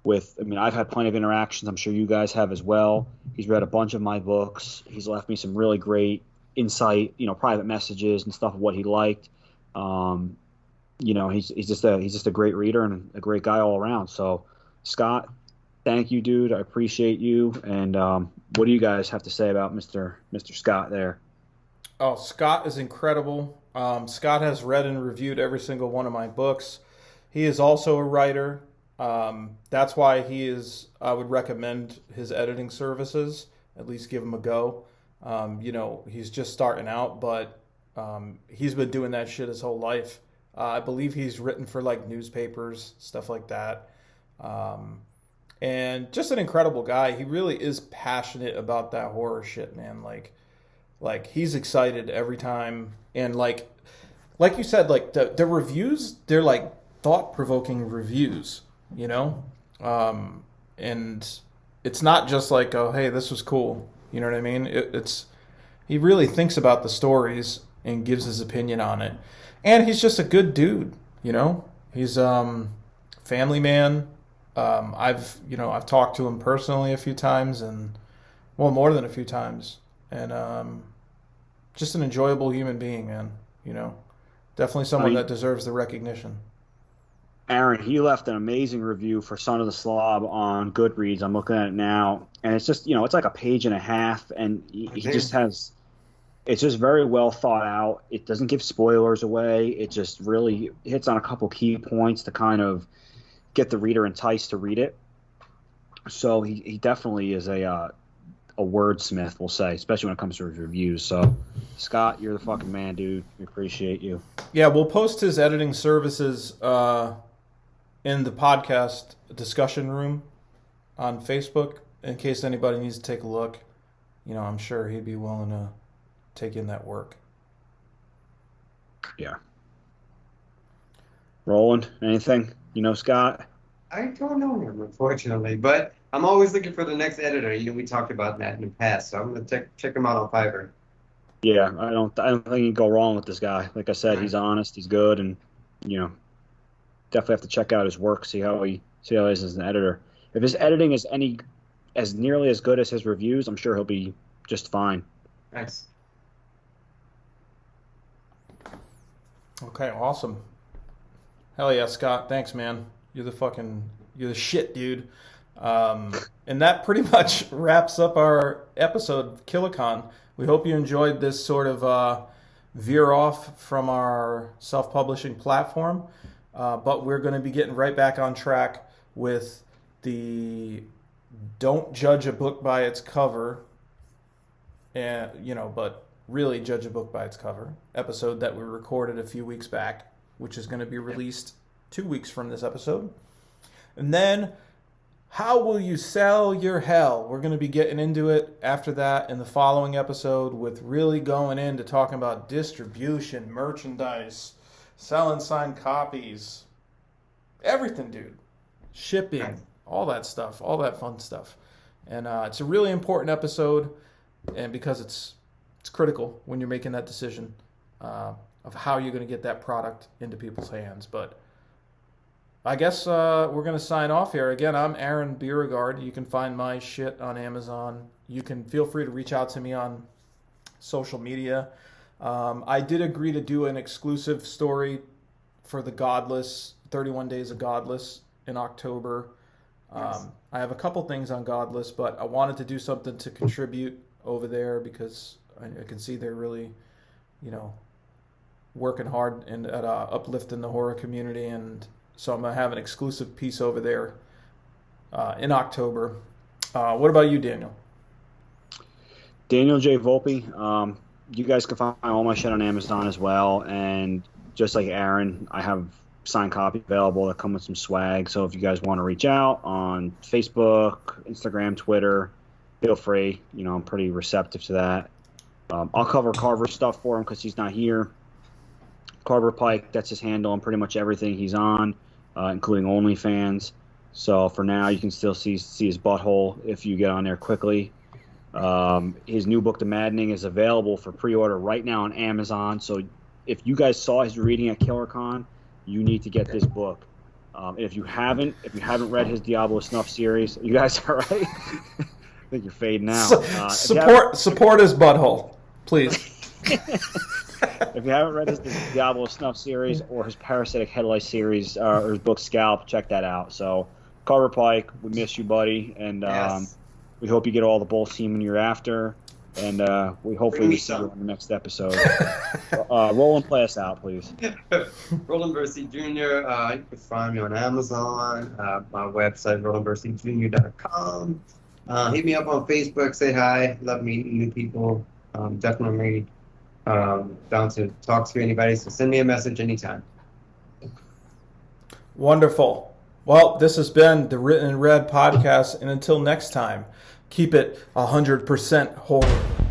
with, I mean, I've had plenty of interactions. I'm sure you guys have as well. He's read a bunch of my books. He's left me some really great insight, private messages and stuff of what he liked. He's just a great reader and a great guy all around. So, Scott, thank you, dude. I appreciate you. And what do you guys have to say about Mr. Scott there? Oh, Scott is incredible. Scott has read and reviewed every single one of my books. He is also a writer. That's why I would recommend his editing services. At least give him a go. He's just starting out, but he's been doing that shit his whole life. I believe he's written for like newspapers, stuff like that. And just an incredible guy. He really is passionate about that horror shit, man. Like he's excited every time. And like you said, like the reviews, they're like thought-provoking reviews, and it's not just like, oh, hey, this was cool. You know what I mean? He really thinks about the stories and gives his opinion on it. And he's just a good dude, He's family man. I've talked to him personally a few times, and more than a few times. And just an enjoyable human being, man. Definitely someone that deserves the recognition. Aaron, he left an amazing review for Son of the Slob on Goodreads. I'm looking at it now, and it's just, it's like a page and a half, and he just has. It's just very well thought out. It doesn't give spoilers away. It just really hits on a couple key points to kind of get the reader enticed to read it. So he definitely is a wordsmith, we'll say, especially when it comes to his reviews. So, Scott, you're the fucking man, dude. We appreciate you. Yeah, we'll post his editing services in the podcast discussion room on Facebook in case anybody needs to take a look. I'm sure he'd be willing to take in that work. Yeah. Roland, anything? Scott? I don't know him, unfortunately, but I'm always looking for the next editor. We talked about that in the past, so I'm gonna check him out on Fiverr. Yeah, I don't think you can go wrong with this guy. Like I said, he's honest, he's good, and definitely have to check out his work, see how he is as an editor. If his editing is as nearly as good as his reviews, I'm sure he'll be just fine. Nice. Okay, awesome. Hell yeah, Scott. Thanks, man. You're the shit, dude. And that pretty much wraps up our episode of KillerCon. We hope you enjoyed this sort of veer off from our self-publishing platform. But we're going to be getting right back on track with the don't judge a book by its cover, and but really judge a book by its cover episode that we recorded a few weeks back, which is going to be released 2 weeks from this episode. And then, how will you sell your hell? We're going to be getting into it after that in the following episode, with really going into talking about distribution, merchandise, selling signed copies, everything, dude. Shipping, all that stuff, all that fun stuff. And it's a really important episode, and because it's critical when you're making that decision of how you're going to get that product into people's hands. But I guess we're going to sign off here. Again, I'm Aaron Beauregard. You can find my shit on Amazon. You can feel free to reach out to me on social media. I did agree to do an exclusive story for the Godless, 31 Days of Godless in October. Yes. I have a couple things on Godless, but I wanted to do something to contribute over there because I can see they're really, working hard at uplifting the horror community, and so I'm going to have an exclusive piece over there in October. What about you, Daniel? Daniel J. Volpe. You guys can find all my shit on Amazon as well, and just like Aaron, I have signed copy available that come with some swag, so if you guys want to reach out on Facebook, Instagram, Twitter, feel free. I'm pretty receptive to that. I'll cover Carver's stuff for him because he's not here. Carver Pike, that's his handle on pretty much everything he's on, including OnlyFans. So for now, you can still see his butthole if you get on there quickly. His new book, The Maddening, is available for pre-order right now on Amazon. So if you guys saw his reading at KillerCon, you need to get this book. If you haven't read his Diablo Snuff series, you guys are right. I think you're fading out. Support his butthole, please. If you haven't read his Diablo Snuff series or his Parasitic Head Lice series or his book Scalp, check that out. So, Carver Pike, we miss you, buddy, and Yes. we hope you get all the bull semen you're after, and we hopefully Bring me see you some. on the next episode. Roll and play us out, please. Roland Versity Jr. You can find me on Amazon, my website, rolandversityjr.com. Hit me up on Facebook, say hi. Love meeting new people. Definitely down to talk to anybody, so send me a message anytime. Wonderful. Well, this has been the Written in Red podcast, and until next time, keep it 100% horror.